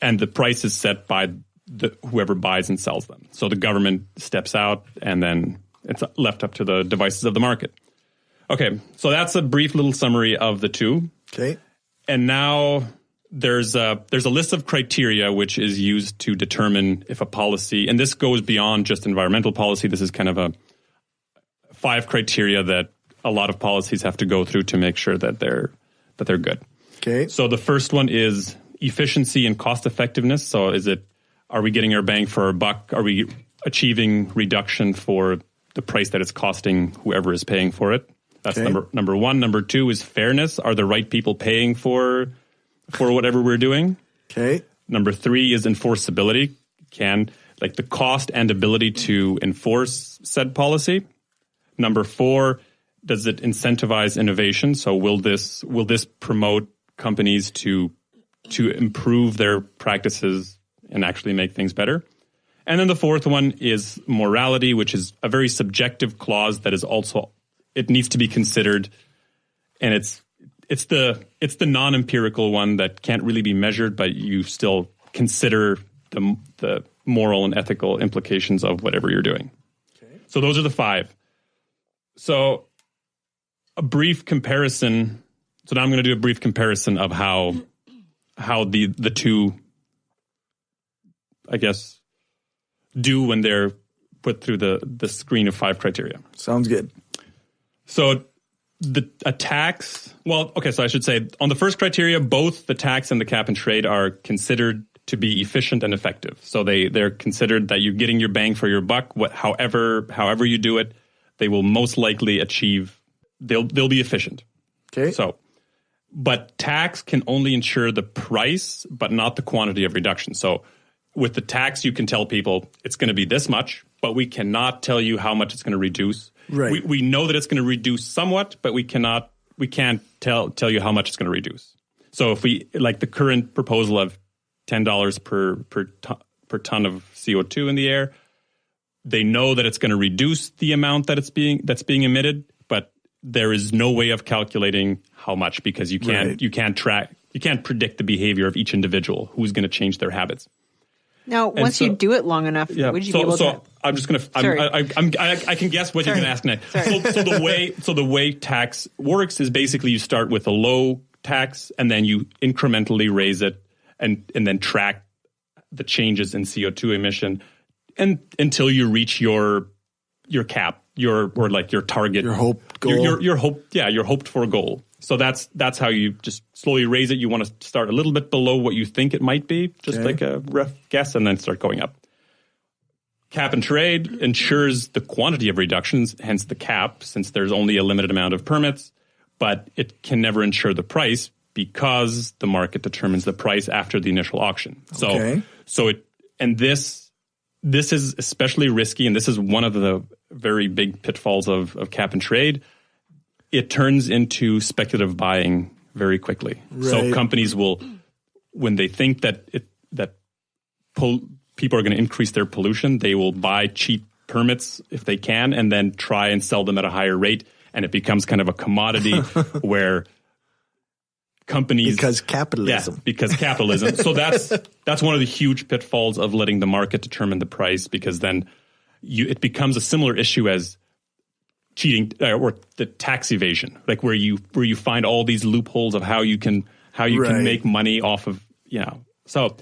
and the price is set by whoever buys and sells them. So the government steps out, and then it's left up to the devices of the market. Okay, so that's a brief little summary of the two. Okay. And now there's a list of criteria which is used to determine if a policy, and this goes beyond just environmental policy. This is kind of a 5 criteria that a lot of policies have to go through to make sure that they're good. Okay. So the first one is efficiency and cost effectiveness. So are we getting our bang for our buck? Are we achieving reduction for the price that it's costing whoever is paying for it? That's number one. Number 2 is fairness. Are the right people paying for whatever we're doing? Okay. Number 3 is enforceability. The cost and ability to enforce said policy. Number 4, does it incentivize innovation? So will this promote companies to improve their practices and actually make things better? And then the 4th one is morality, which is a very subjective clause that is also, it needs to be considered, and it's the non-empirical one that can't really be measured, but you still consider the moral and ethical implications of whatever you're doing. Okay. So those are the 5. So a brief comparison. So now I'm going to do a brief comparison of how the two, I guess, do when they're put through the screen of 5 criteria. Sounds good. So a tax, so I should say on the first criteria, both the tax and the cap and trade are considered to be efficient and effective. So they're considered that you're getting your bang for your buck. However you do it, they will most likely achieve. They'll be efficient. Okay. So, but tax can only ensure the price, but not the quantity of reduction. So with the tax, you can tell people it's going to be this much, but we cannot tell you how much it's going to reduce. Right. We know that it's going to reduce somewhat, but we can't tell you how much it's going to reduce. So if we, like the current proposal of $10 per ton of CO2 in the air, they know that it's going to reduce the amount that's being emitted, but there is no way of calculating how much, because you can't predict the behavior of each individual who's going to change their habits. Now, once you do it long enough, would you be able to? I'm just going to. I can guess what you're going to ask next. So the way tax works is basically you start with a low tax and then you incrementally raise it and then track the changes in CO2 emission and until you reach your cap, your target, your hope goal, your hoped for goal. So that's how you just slowly raise it. You want to start a little bit below what you think it might be, just like a rough guess, and then start going up. Cap and trade ensures the quantity of reductions, hence the cap, since there's only a limited amount of permits, but it can never ensure the price because the market determines the price after the initial auction. This is especially risky, and this is one of the very big pitfalls of cap and trade. It turns into speculative buying very quickly. Right. So companies will, when they think that people are going to increase their pollution, they will buy cheap permits if they can, and then try and sell them at a higher rate, and it becomes kind of a commodity where companies because capitalism. So that's one of the huge pitfalls of letting the market determine the price, because then it becomes a similar issue as cheating or the tax evasion, like where you find all these loopholes of how you can make money off of, So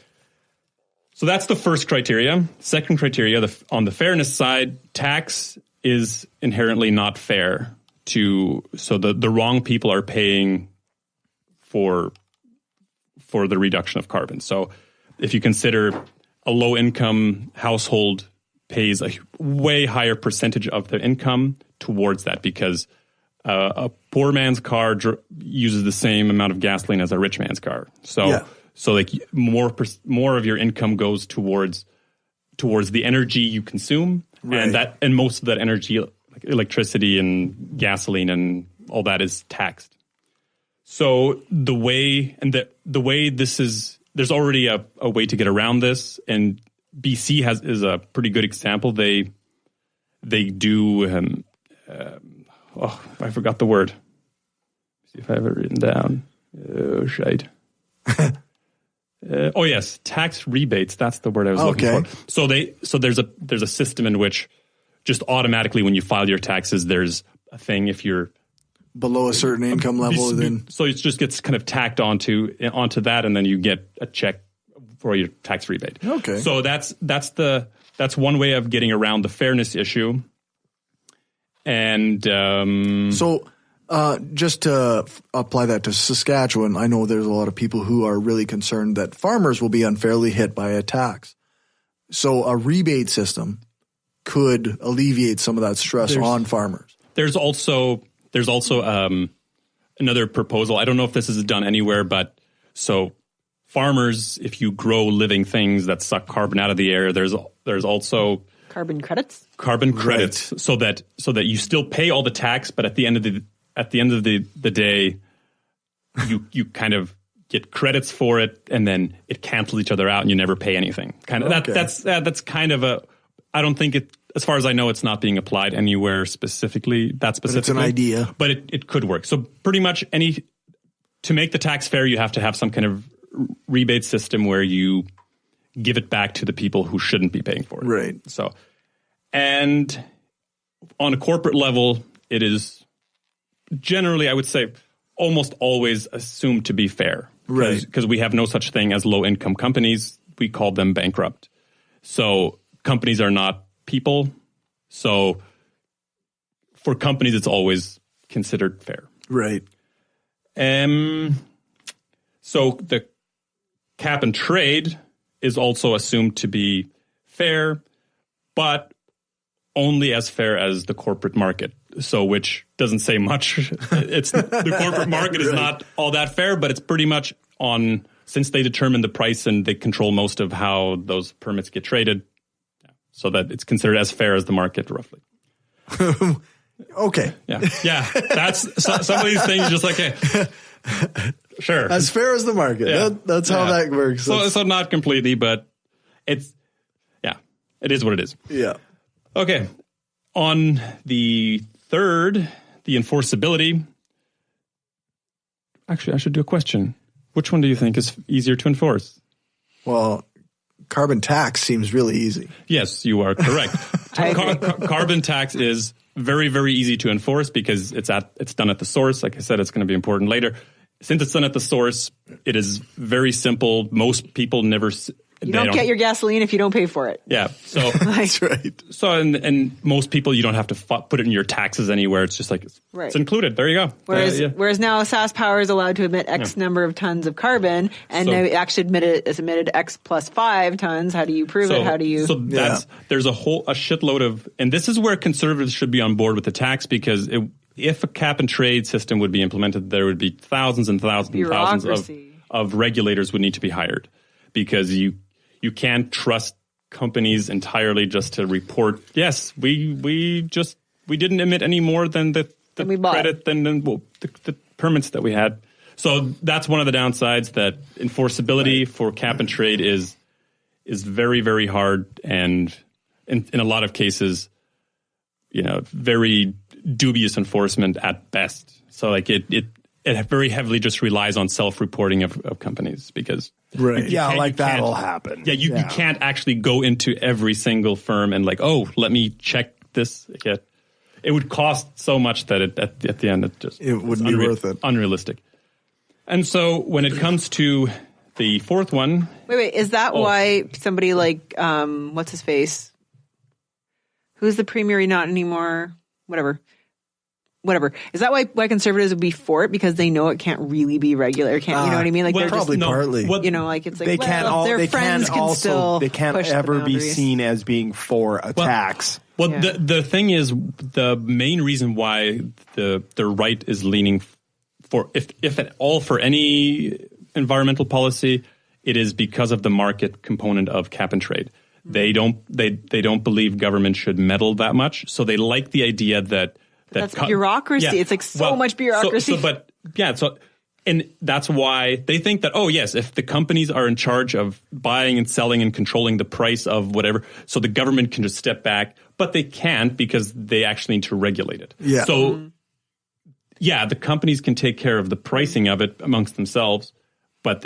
that's the first criteria. Second criteria, on the fairness side, tax is inherently not fair so the wrong people are paying for the reduction of carbon. So if you consider a low income household pays a way higher percentage of their income towards that, because a poor man's car uses the same amount of gasoline as a rich man's car. So like more of your income goes towards the energy you consume, right. and most of that energy, like electricity and gasoline and all that, is taxed. So the way this is, there's already a way to get around this, and BC is a pretty good example. they do. I forgot the word. Let's see if I have it written down. Oh, shite. Yes, tax rebates. That's the word I was looking for. So there's a system in which just automatically when you file your taxes, there's a thing if you're below a certain income level, then so it just gets kind of tacked onto that, and then you get a check for your tax rebate. Okay. So that's one way of getting around the fairness issue. And just to apply that to Saskatchewan, I know there's a lot of people who are really concerned that farmers will be unfairly hit by a tax. So a rebate system could alleviate some of that stress on farmers. There's also another proposal. I don't know if this is done anywhere, but so farmers, if you grow living things that suck carbon out of the air, there's also carbon credits. Right. so that you still pay all the tax, but at the end of the day, you kind of get credits for it, and then it cancels each other out, and you never pay anything. That's kind of a. I don't think it. As far as I know, it's not being applied anywhere specifically. But it's an idea. But it could work. So pretty much to make the tax fair, you have to have some kind of rebate system where you give it back to the people who shouldn't be paying for it. Right. So, and on a corporate level, it is generally, I would say, almost always assumed to be fair. Right. Because we have no such thing as low-income companies. We call them bankrupt. So companies are not people. So for companies, it's always considered fair. Right. So the cap and trade is also assumed to be fair, but only as fair as the corporate market. So which doesn't say much. It's the corporate market is not all that fair, but it's pretty much on, since they determine the price and they control most of how those permits get traded, so that it's considered as fair as the market, roughly. Okay. Yeah. That's some of these things just like, hey, sure. As fair as the market. Yeah. That's how that works. So not completely, but it is what it is. Yeah. Okay. On the third, the enforceability. Actually, I should do a question. Which one do you think is easier to enforce? Well, carbon tax seems really easy. Yes, you are correct. Carbon tax is very, very easy to enforce because it's done at the source. Like I said, it's going to be important later. Since it's done at the source, it is very simple. Most people never. You don't get your gasoline if you don't pay for it. Yeah, so that's right. So and most people, you don't have to put it in your taxes anywhere. It's just like it's included. There you go. Whereas now SAS Power is allowed to emit X number of tons of carbon, and they actually emitted X plus 5 tons. How do you prove it? How do you? So there's a shitload of, and this is where conservatives should be on board with the tax, because if a cap and trade system would be implemented, there would be thousands and thousands and thousands of regulators would need to be hired, because you can't trust companies entirely just to report, yes, we didn't emit any more than the credit than the permits that we had. So that's one of the downsides, that enforceability for cap and trade is very, very hard, and in a lot of cases, very dubious enforcement at best. So like it very heavily just relies on self-reporting of companies, because that'll happen. Yeah, you can't actually go into every single firm and like, oh, let me check this. It would cost so much that at the end it wouldn't be worth it. Unrealistic. And so when it comes to the fourth one, wait, is that why somebody like what's his face? Who's the premier? Not anymore. Whatever. Is that why conservatives would be for it? Because they know it can't really be regular. You know what I mean? Like they're probably just, partly. Like it's like their friends can still they can't push ever the be boundaries. seen as being for a tax. Well, the thing is, the main reason why the right is leaning for, if at all, for any environmental policy, it is because of the market component of cap and trade. They don't believe government should meddle that much, so they like the idea that that's bureaucracy. It's like so much bureaucracy. So And that's why they think that, oh, yes, if the companies are in charge of buying and selling and controlling the price of whatever, so the government can just step back, but they can't because they actually need to regulate it. Yeah. So, yeah, the companies can take care of the pricing of it amongst themselves, but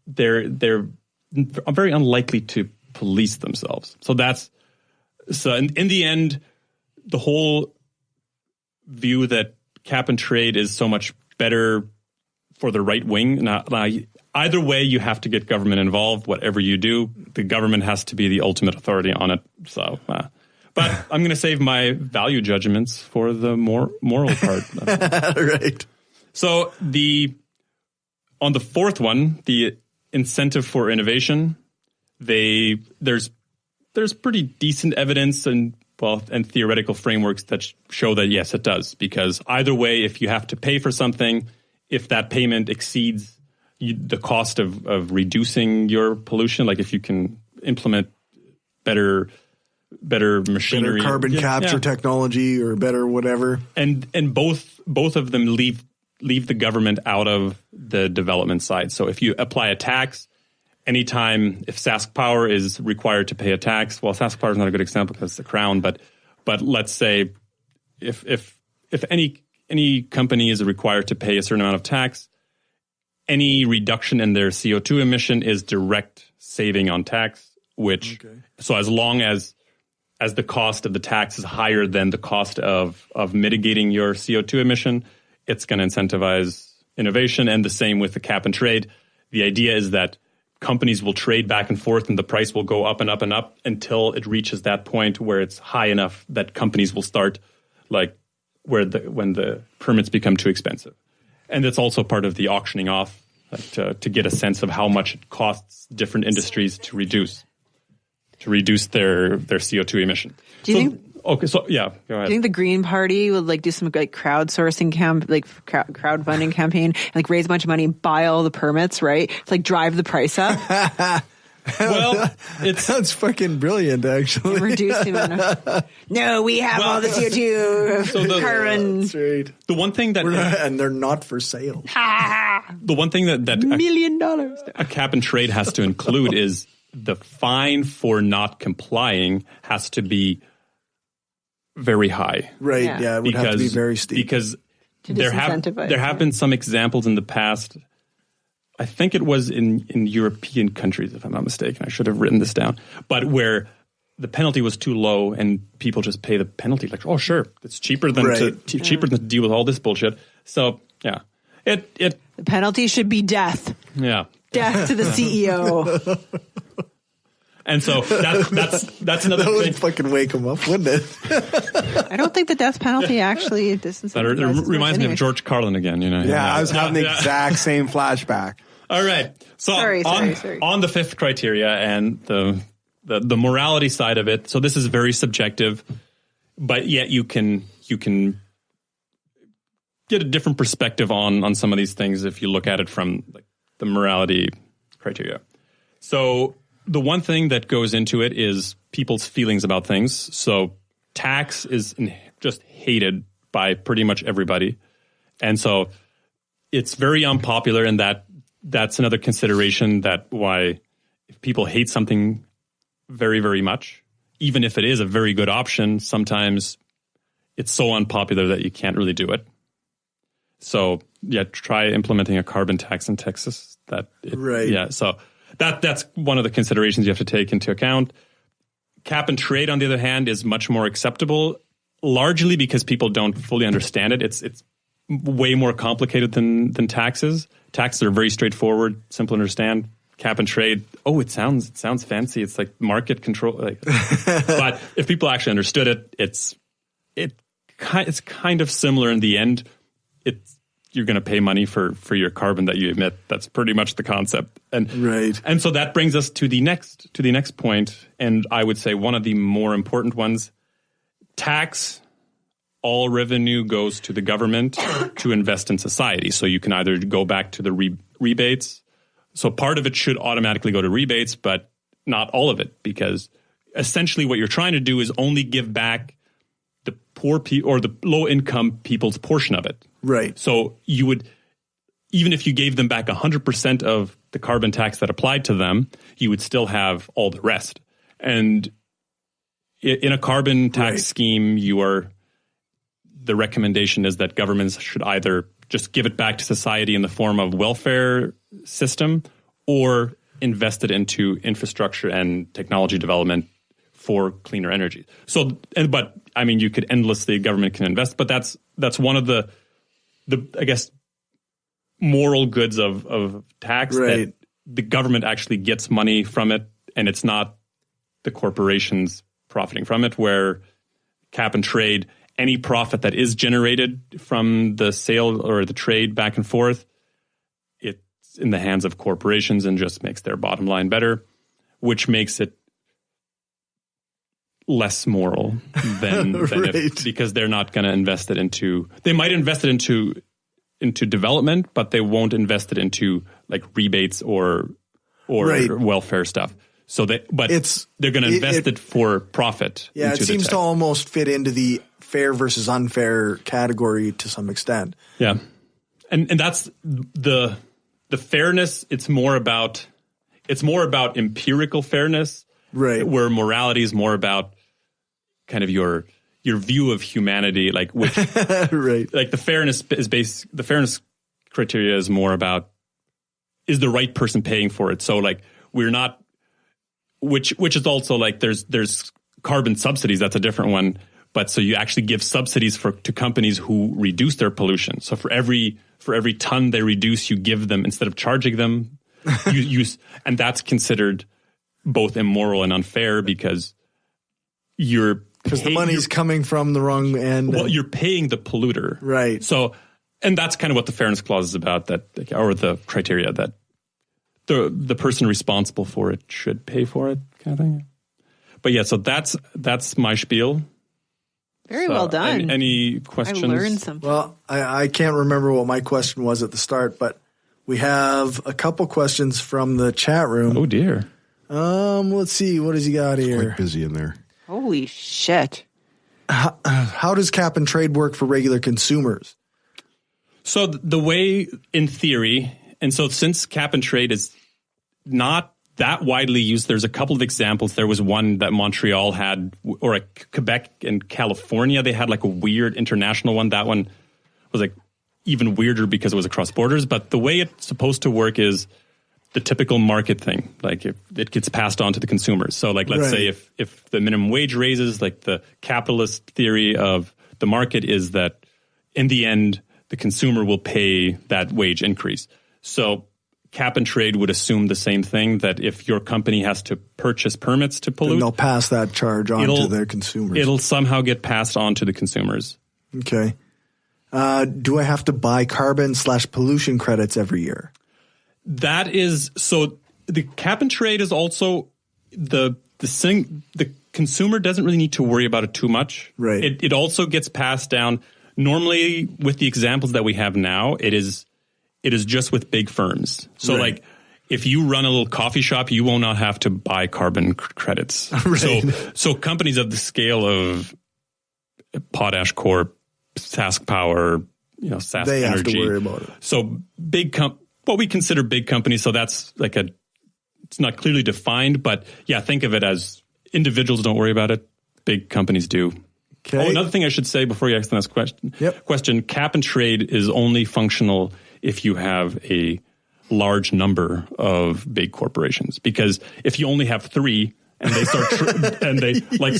they're very unlikely to police themselves. So in the end, the whole view that cap and trade is so much better for the right wing. Now, either way, you have to get government involved. Whatever you do, the government has to be the ultimate authority on it. So, but I'm going to save my value judgments for the more moral part. Right. So on the fourth one, the incentive for innovation, there's pretty decent evidence and theoretical frameworks that show that yes, it does. Because either way, if you have to pay for something, if that payment exceeds the cost of reducing your pollution, like if you can implement better machinery, better carbon capture technology, or better whatever, and both of them leave the government out of the development side. So if you apply a tax, anytime if Sask Power is required to pay a tax, well, Sask Power is not a good example because it's the crown, but let's say if any company is required to pay a certain amount of tax, any reduction in their CO2 emission is direct saving on tax, so as long as the cost of the tax is higher than the cost of mitigating your CO2 emission, it's going to incentivize innovation. And the same with the cap and trade. The idea is that companies will trade back and forth and the price will go up and up and up until it reaches that point where it's high enough that companies will start when the permits become too expensive. And that's also part of the auctioning off to get a sense of how much it costs different industries to reduce their CO2 emission. Do you think? Okay, so yeah, go ahead. Do you think the Green Party would do some crowdsourcing crowdfunding campaign, and raise a bunch of money, buy all the permits, right? To drive the price up. Well, that's fucking brilliant, actually. Reduce the amount of. No, we have all the CO2 carbon. That's right. The one thing that and they're not for sale. The one thing that $1 million a cap and trade has to include is the fine for not complying has to be very high. Right. Yeah, it would have to be very steep. Because there have been some examples in the past. I think it was in European countries, if I'm not mistaken. I should have written this down. But where the penalty was too low and people just pay the penalty. Oh, sure, it's cheaper than cheaper than to deal with all this bullshit. So yeah, the penalty should be death. Yeah, death to the CEO. And so that's another that would thing. Fucking wake him up, wouldn't it? I don't think the death penalty actually It reminds me of George Carlin again. Yeah, I was having the exact same flashback. All right. So sorry. On the fifth criteria and the morality side of it. So this is very subjective, but yet you can get a different perspective on some of these things if you look at it from the morality criteria. So the one thing that goes into it is people's feelings about things. So tax is just hated by pretty much everybody. And so it's very unpopular, and that's another consideration that why if people hate something very, very much, even if it is a very good option, sometimes it's so unpopular that you can't really do it. So yeah, try implementing a carbon tax in Texas. Right. Yeah. So that's one of the considerations you have to take into account. Cap and trade, on the other hand, is much more acceptable, largely because people don't fully understand it. It's way more complicated than taxes. Taxes are very straightforward, simple to understand. Cap and trade, it sounds fancy. It's like market control. But if people actually understood it, it's kind of similar in the end. You're going to pay money for your carbon that you emit. That's pretty much the concept. And so that brings us to the next point, and I would say one of the more important ones. Tax, all revenue goes to the government to invest in society. So you can either go back to the rebates. So part of it should automatically go to rebates, but not all of it, because essentially what you're trying to do is only give back the poor people or the low income people's portion of it. Right. So even if you gave them back 100% of the carbon tax that applied to them, you would still have all the rest. And in a carbon tax scheme, the recommendation is that governments should either just give it back to society in the form of welfare system or invest it into infrastructure and technology development for cleaner energy. But I mean, you could government can invest, but that's one of the I guess, moral goods of tax, that the government actually gets money from it, and it's not the corporations profiting from it, where cap and trade, any profit that is generated from the sale or the trade back and forth, it's in the hands of corporations and just makes their bottom line better, which makes it less moral than because they're not going to invest it into, they might invest it into development, but they won't invest it into like rebates or welfare stuff. So they're going to invest it for profit. Yeah, it seems to almost fit into the fair versus unfair category to some extent. Yeah, and that's the fairness. It's more about empirical fairness, right? Where morality is more about kind of your view of humanity, like which like the fairness the fairness criteria is more about, is the right person paying for it? So like we're not, which is also like there's carbon subsidies, that's a different one, but so you actually give subsidies to companies who reduce their pollution. So for every ton they reduce, you give them, instead of charging them, you use, and that's considered both immoral and unfair because the money's coming from the wrong end. Well, you're paying the polluter. Right. So, and that's kind of what the fairness clause is about, or the criteria that the person responsible for it should pay for it, kind of thing. But yeah, so that's my spiel. Very well done. Any questions? I learned something. Well, I can't remember what my question was at the start, but we have a couple questions from the chat room. Oh dear. Let's see. What has he got here? Quite busy in there. Holy shit. How does cap and trade work for regular consumers? So the way, in theory, and so since cap and trade is not that widely used, there's a couple of examples. There was one that Montreal had, or Quebec and California, they had like a weird international one. That one was like even weirder because it was across borders. But the way it's supposed to work is the typical market thing, like if it gets passed on to the consumers. So like, let's say if the minimum wage raises, like the capitalist theory of the market is that in the end, the consumer will pay that wage increase. So cap and trade would assume the same thing, that if your company has to purchase permits to pollute, then they'll pass that charge on to their consumers. It'll somehow get passed on to the consumers. Okay. Do I have to buy carbon/pollution credits every year? That is, so the cap and trade is also the consumer doesn't really need to worry about it too much. Right. It also gets passed down. Normally, with the examples that we have now, it is just with big firms. So like if you run a little coffee shop, you will not have to buy carbon credits. So companies of the scale of Potash Corp, Sask Power, Sask they Energy. Have to worry about it. So what we consider big companies, so that's like it's not clearly defined, but yeah, think of it as individuals don't worry about it. Big companies do. Okay. Oh, another thing I should say before you ask the next question, cap and trade is only functional if you have a large number of big corporations. Because if you only have 3 and they start, and they like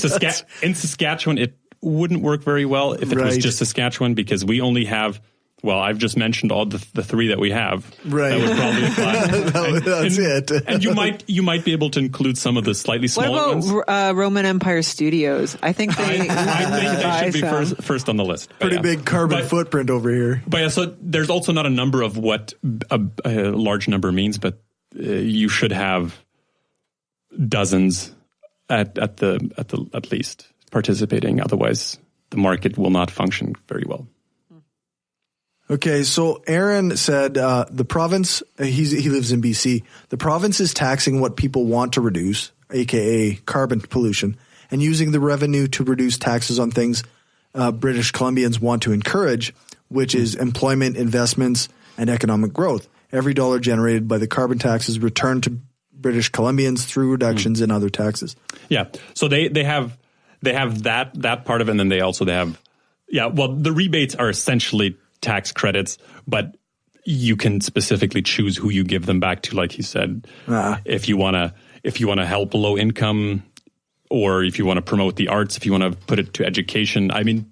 in Saskatchewan, it wouldn't work very well if it was just Saskatchewan, because we only have, well, I've just mentioned all the 3 that we have. Right. That would probably apply. That's it. And you might be able to include some of the slightly smaller ones. What about Roman Empire Studios? I think they should be first on the list. Pretty big carbon footprint over here. But yeah, so there's also not a number of what a large number means, but you should have dozens at least participating. Otherwise, the market will not function very well. Okay, so Aaron said the province, he lives in BC, the province is taxing what people want to reduce, aka carbon pollution, and using the revenue to reduce taxes on things British Columbians want to encourage, which is employment, investments, and economic growth. Every dollar generated by the carbon tax is returned to British Columbians through reductions in other taxes. Yeah. So they have that part of it, and then they have the rebates are essentially tax credits, but you can specifically choose who you give them back to, like you said. If you want to help low income, or if you want to promote the arts, if you want to put it to education. I mean,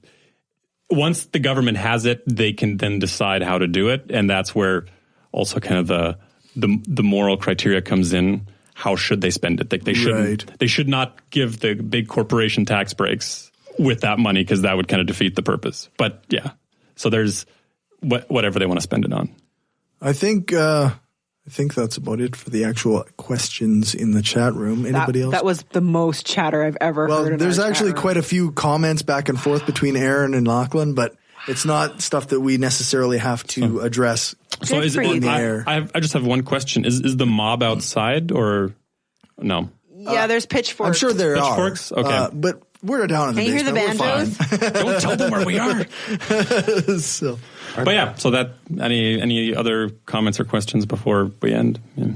once the government has it, they can then decide how to do it, and that's where also kind of the moral criteria comes in. How should they spend it? They should not give the big corporation tax breaks with that money, because that would kind of defeat the purpose. But yeah, so there's whatever they want to spend it on. I think that's about it for the actual questions in the chat room. Anybody else? That was the most chatter I've ever heard. Well, there's actually quite a few comments back and forth between Aaron and Lachlan, but it's not stuff that we necessarily have to address. So is it in the air? I just have one question. Is the mob outside or no? Yeah, there's pitchforks. I'm sure there pitchforks? are. Okay. But we're down in the basement. Can you hear the banjos? Don't tell them where we are. But yeah, so that any other comments or questions before we end? Yeah.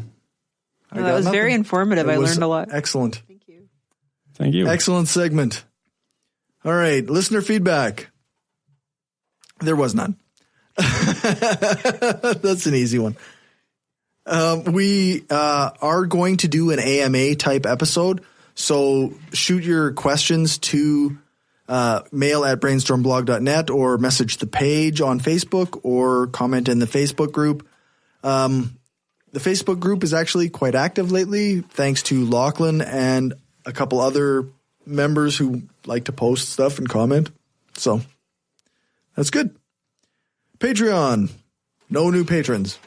That was very informative. I learned a lot. Excellent. Thank you. Excellent segment. All right, listener feedback. There was none. That's an easy one. We are going to do an AMA type episode. So shoot your questions to mail@brainstormblog.net or message the page on Facebook or comment in the Facebook group. The Facebook group is actually quite active lately, thanks to Lachlan and a couple other members who like to post stuff and comment. So that's good. Patreon. No new patrons.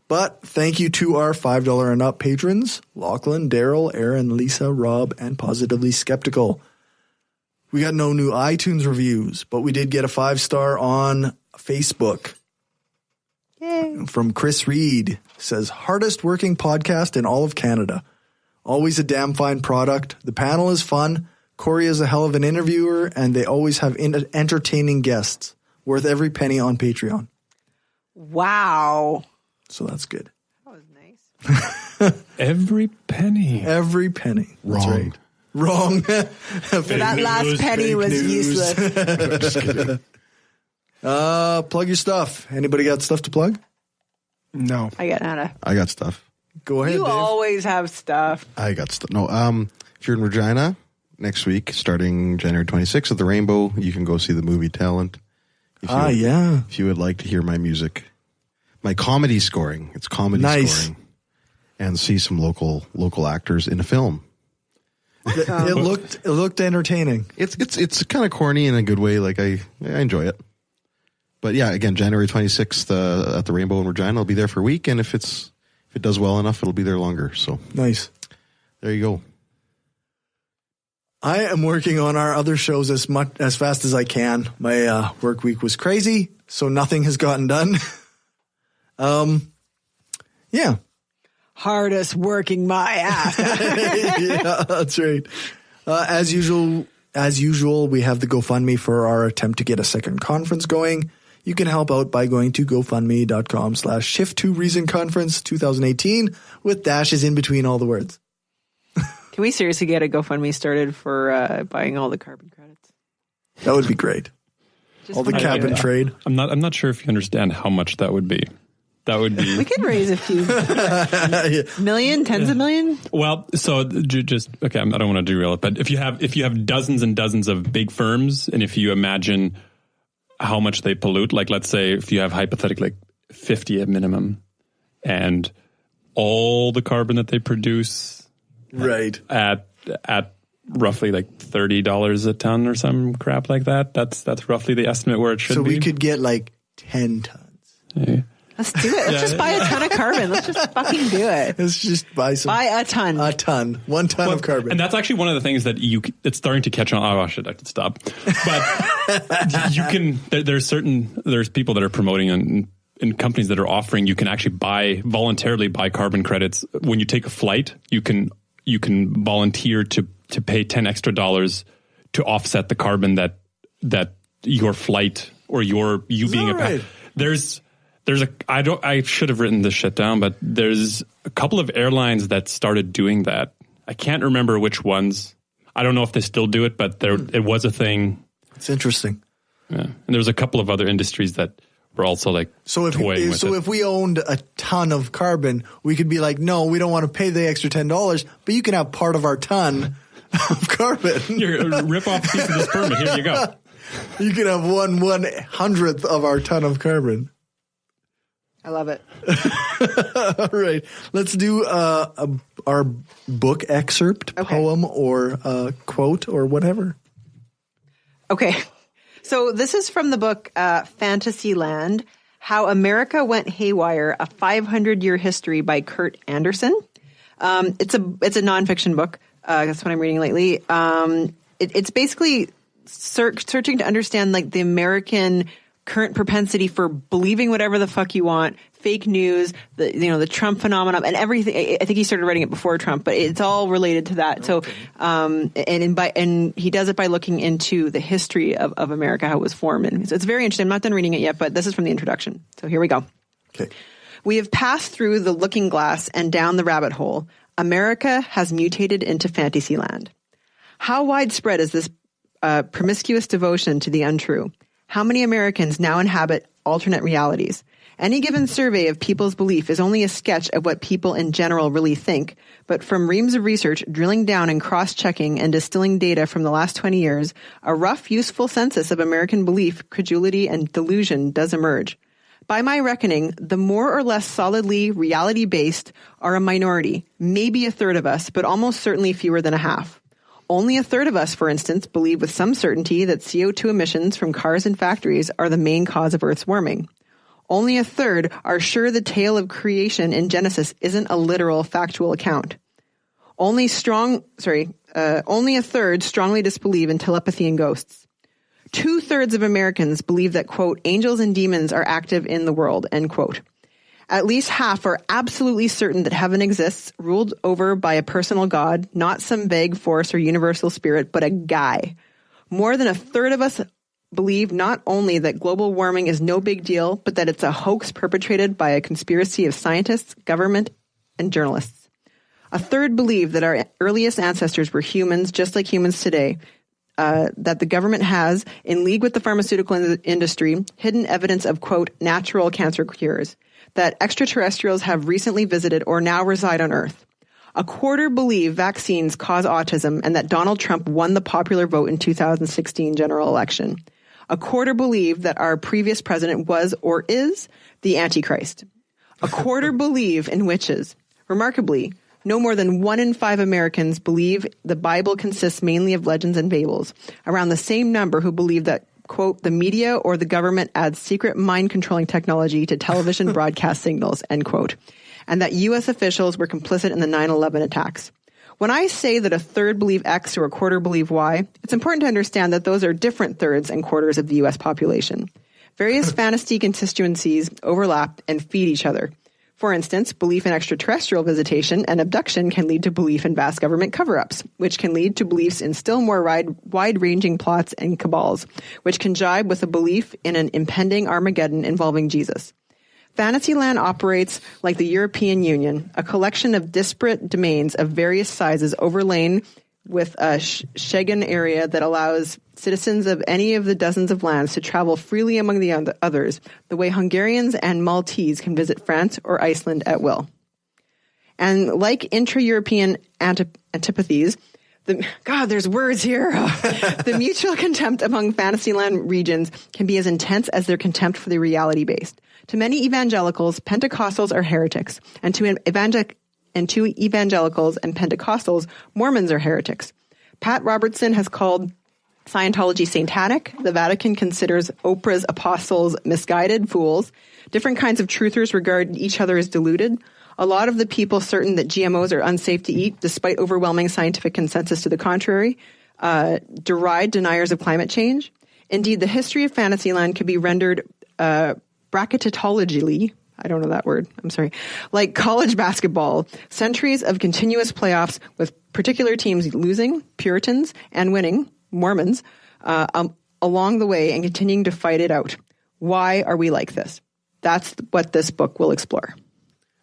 But thank you to our $5 and up patrons, Lachlan, Daryl, Aaron, Lisa, Rob, and Positively Skeptical. We got no new iTunes reviews, but we did get a 5-star on Facebook. Yay. From Chris Reed. Says, hardest working podcast in all of Canada. Always a damn fine product. The panel is fun. Cory is a hell of an interviewer, and they always have entertaining guests. Worth every penny on Patreon. Wow. So that's good. That was nice. Every penny. Every penny. That's Wrong. right. Wrong. That last penny was useless. Just kidding. Plug your stuff. Anybody got stuff to plug? No. I got nada. I got stuff. Go ahead, You Dave. always have stuff. I got stuff. No, if you're in Regina next week, starting January 26th at the Rainbow, you can go see the movie Talent. If you would like to hear my music, my comedy scoring, it's comedy scoring, and see some local actors in a film. It looked entertaining. It's kind of corny in a good way. Like I enjoy it. But yeah, again, January 26th at the Rainbow in Regina. I'll be there for a week, and if it does well enough, it'll be there longer. So nice. There you go. I am working on our other shows as fast as I can. My work week was crazy, so nothing has gotten done. Yeah. Hardest working my ass. Yeah, that's right. As usual, we have the GoFundMe for our attempt to get a second conference going. You can help out by going to gofundme.com/shift2reasonconference 2018 with dashes in between all the words. Can we seriously get a GoFundMe started for buying all the carbon credits? That would be great. All the cap and trade. I'm not sure if you understand how much that would be. That would be. We could raise a few million, tens of million. Well, so just okay. I don't want to derail it, but if you have dozens and dozens of big firms, and if you imagine how much they pollute, like let's say if you have hypothetically 50 at minimum, and all the carbon that they produce, right, at roughly like $30 a ton or some crap like that. That's roughly the estimate where it should be. So we could get like 10 tons. Yeah. Let's do it. Let's just buy a ton of carbon. Let's just fucking do it. Let's just buy a ton. A ton. 1 ton of carbon. And that's actually one of the things that it's starting to catch on. Oh, shit, I could stop. But you can, there's people that are promoting and companies that are offering, you can actually voluntarily buy carbon credits. When you take a flight, you can volunteer to pay $10 extra to offset the carbon that your flight or you being right? I should have written this shit down, but there's a couple of airlines that started doing that. I can't remember which ones. I don't know if they still do it, but it was a thing. It's interesting. Yeah. And there's a couple of other industries that were also like toying with it. If we owned a ton of carbon, we could be like, no, we don't want to pay the extra $10, but you can have part of our ton of carbon. Rip off a piece of this permit. Here you go. You can have 1/100th of our ton of carbon. I love it. All right. Let's do our book excerpt, poem, or quote, or whatever. Okay. So this is from the book Fantasyland, How America Went Haywire, a 500-Year History by Kurt Anderson. It's a nonfiction book. That's what I'm reading lately. It's basically searching to understand like the American current propensity for believing whatever the fuck you want, fake news, the Trump phenomenon, and everything. I think he started writing it before Trump, but it's all related to that. So, and he does it by looking into the history of America, how it was formed. And so it's very interesting. I'm not done reading it yet, but this is from the introduction. So here we go. Okay. We have passed through the looking glass and down the rabbit hole. America has mutated into Fantasyland. How widespread is this promiscuous devotion to the untrue? How many Americans now inhabit alternate realities? Any given survey of people's belief is only a sketch of what people in general really think, but from reams of research, drilling down and cross-checking and distilling data from the last 20 years, a rough, useful census of American belief, credulity, and delusion does emerge. By my reckoning, the more or less solidly reality-based are a minority, maybe a third of us, but almost certainly fewer than a half. Only a third of us, for instance, believe with some certainty that CO2 emissions from cars and factories are the main cause of Earth's warming. Only a third are sure the tale of creation in Genesis isn't a literal, factual account. Only a third strongly disbelieve in telepathy and ghosts. 2/3 of Americans believe that, quote, angels and demons are active in the world, end quote. At least half are absolutely certain that heaven exists, ruled over by a personal God, not some vague force or universal spirit, but a guy. More than a third of us believe not only that global warming is no big deal, but that it's a hoax perpetrated by a conspiracy of scientists, government, and journalists. A third believe that our earliest ancestors were humans, just like humans today, that the government has, in league with the pharmaceutical industry, hidden evidence of, quote, natural cancer cures, that extraterrestrials have recently visited or now reside on Earth. A quarter believe vaccines cause autism and that Donald Trump won the popular vote in 2016 general election. A quarter believe that our previous president was or is the Antichrist. A quarter believe in witches. Remarkably, no more than 1 in 5 Americans believe the Bible consists mainly of legends and fables, around the same number who believe that, quote, the media or the government adds secret mind-controlling technology to television broadcast signals, end quote, and that U.S. officials were complicit in the 9/11 attacks. When I say that a third believe X or a quarter believe Y, it's important to understand that those are different thirds and quarters of the U.S. population. Various fantasy constituencies overlap and feed each other. For instance, belief in extraterrestrial visitation and abduction can lead to belief in vast government cover-ups, which can lead to beliefs in still more wide-ranging plots and cabals, which can jibe with a belief in an impending Armageddon involving Jesus. Fantasyland operates like the European Union, a collection of disparate domains of various sizes overlain with a Schengen area that allows citizens of any of the dozens of lands to travel freely among the others, the way Hungarians and Maltese can visit France or Iceland at will. And like intra-European antipathies, there's words here. The mutual contempt among Fantasyland regions can be as intense as their contempt for the reality-based. To many evangelicals, Pentecostals are heretics, and to evangelicals and Pentecostals, Mormons are heretics. Pat Robertson has called Scientology satanic. The Vatican considers Oprah's apostles misguided fools. Different kinds of truthers regard each other as deluded. A lot of the people certain that GMOs are unsafe to eat, despite overwhelming scientific consensus to the contrary, deride deniers of climate change. Indeed, the history of Fantasyland could be rendered bracketologically, I don't know that word, I'm sorry, like college basketball, centuries of continuous playoffs with particular teams losing, Puritans, and winning, Mormons, along the way and continuing to fight it out. Why are we like this? That's what this book will explore.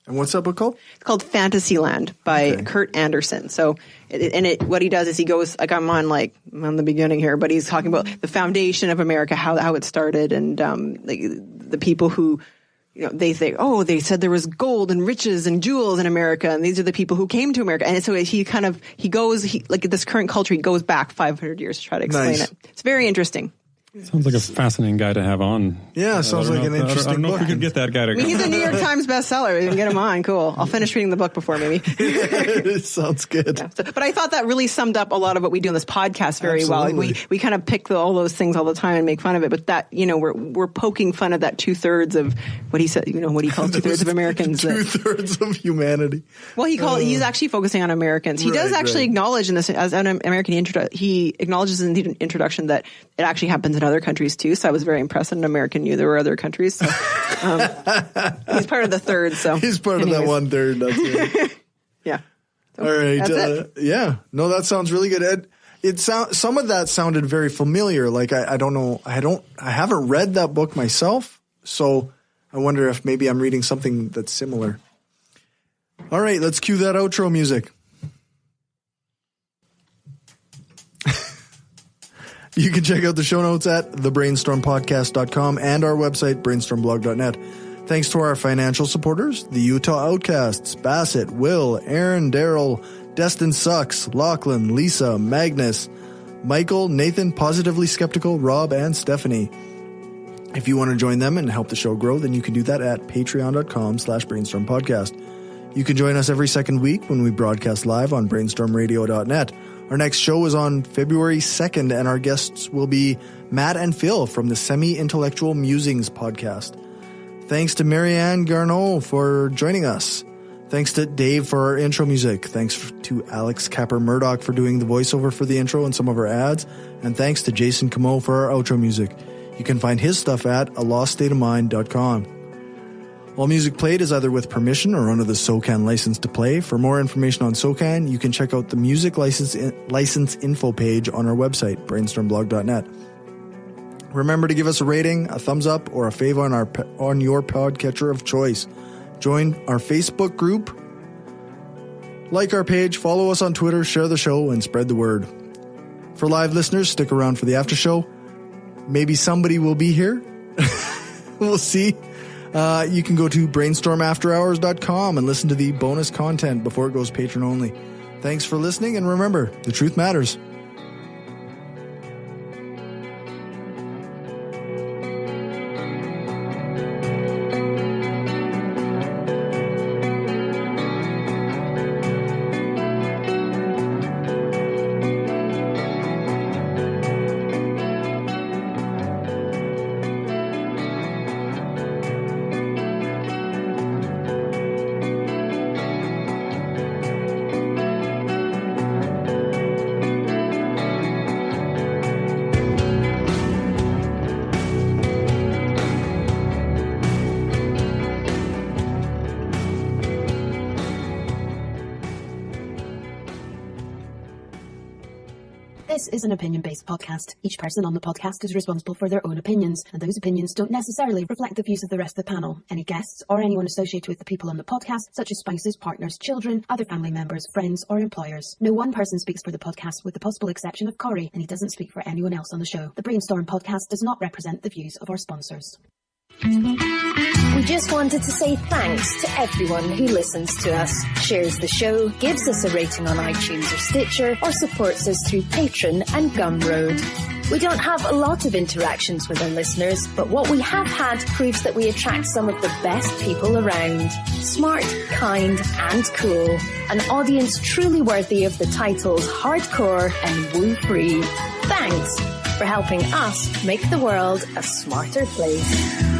And what's that book called? It's called Fantasyland by Kurt Anderson. So, what he does is he goes, like I'm on the beginning here, but he's talking about the foundation of America, how it started, and the people who, they say, they said there was gold and riches and jewels in America, and these are the people who came to America. And so he goes, this current culture, he goes back 500 years to try to explain it. It's very interesting. Sounds like a fascinating guy to have on. Yeah, sounds like an interesting book. I don't know if we could get that guy to come. He's a New York Times bestseller. We can get him on. Cool. I'll finish reading the book before maybe. Sounds good. Yeah, but I thought that really summed up a lot of what we do in this podcast very well. We kind of pick all those things all the time and make fun of it. But that, we're poking fun at that 2/3 of what he said, what he calls 2/3 of Americans. 2/3 of humanity. Well, he's actually focusing on Americans. He does actually acknowledge in this, as an American he acknowledges in the introduction that it actually happens in other countries too. So I was very impressed that an American knew there were other countries. So he's part of the third. So he's part of that 1/3. That's it. Yeah. So all right. That's it. Yeah. No, that sounds really good. Some of that sounded very familiar. Like I don't know. I haven't read that book myself. So I wonder if maybe I'm reading something that's similar. All right. Let's cue that outro music. You can check out the show notes at thebrainstormpodcast.com and our website, brainstormblog.net. Thanks to our financial supporters, the Utah Outcasts, Bassett, Will, Aaron, Daryl, Destin Sucks, Lachlan, Lisa, Magnus, Michael, Nathan, Positively Skeptical, Rob, and Stephanie. If you want to join them and help the show grow, then you can do that at patreon.com/brainstormpodcast. You can join us every second week when we broadcast live on brainstormradio.net. Our next show is on February 2nd, and our guests will be Matt and Phil from the Semi-Intellectual Musings podcast. Thanks to Marianne Garneau for joining us. Thanks to Dave for our intro music. Thanks to Alex Capper-Murdoch for doing the voiceover for the intro and some of our ads. And thanks to Jason Camo for our outro music. You can find his stuff at aloststateofmind.com. All music played is either with permission or under the SOCAN license to play. For more information on SOCAN, you can check out the music license info page on our website, brainstormblog.net. Remember to give us a rating, a thumbs up, or a fave on your podcatcher of choice. Join our Facebook group, like our page, follow us on Twitter, share the show, and spread the word. For live listeners, stick around for the after show. Maybe somebody will be here. We'll see. You can go to brainstormafterhours.com and listen to the bonus content before it goes patron only. Thanks for listening, and remember, the truth matters. This is an opinion-based podcast. Each person on the podcast is responsible for their own opinions, and those opinions don't necessarily reflect the views of the rest of the panel. Any guests or anyone associated with the people on the podcast, such as spouses, partners, children, other family members, friends, or employers. No one person speaks for the podcast with the possible exception of Cory, and he doesn't speak for anyone else on the show. The Brainstorm podcast does not represent the views of our sponsors. We just wanted to say thanks to everyone who listens to us, shares the show, gives us a rating on iTunes or Stitcher, or supports us through Patreon and Gumroad. We don't have a lot of interactions with our listeners, but what we have had proves that we attract some of the best people around. Smart, kind, and cool. An audience truly worthy of the titles hardcore and woo-free. Thanks for helping us make the world a smarter place.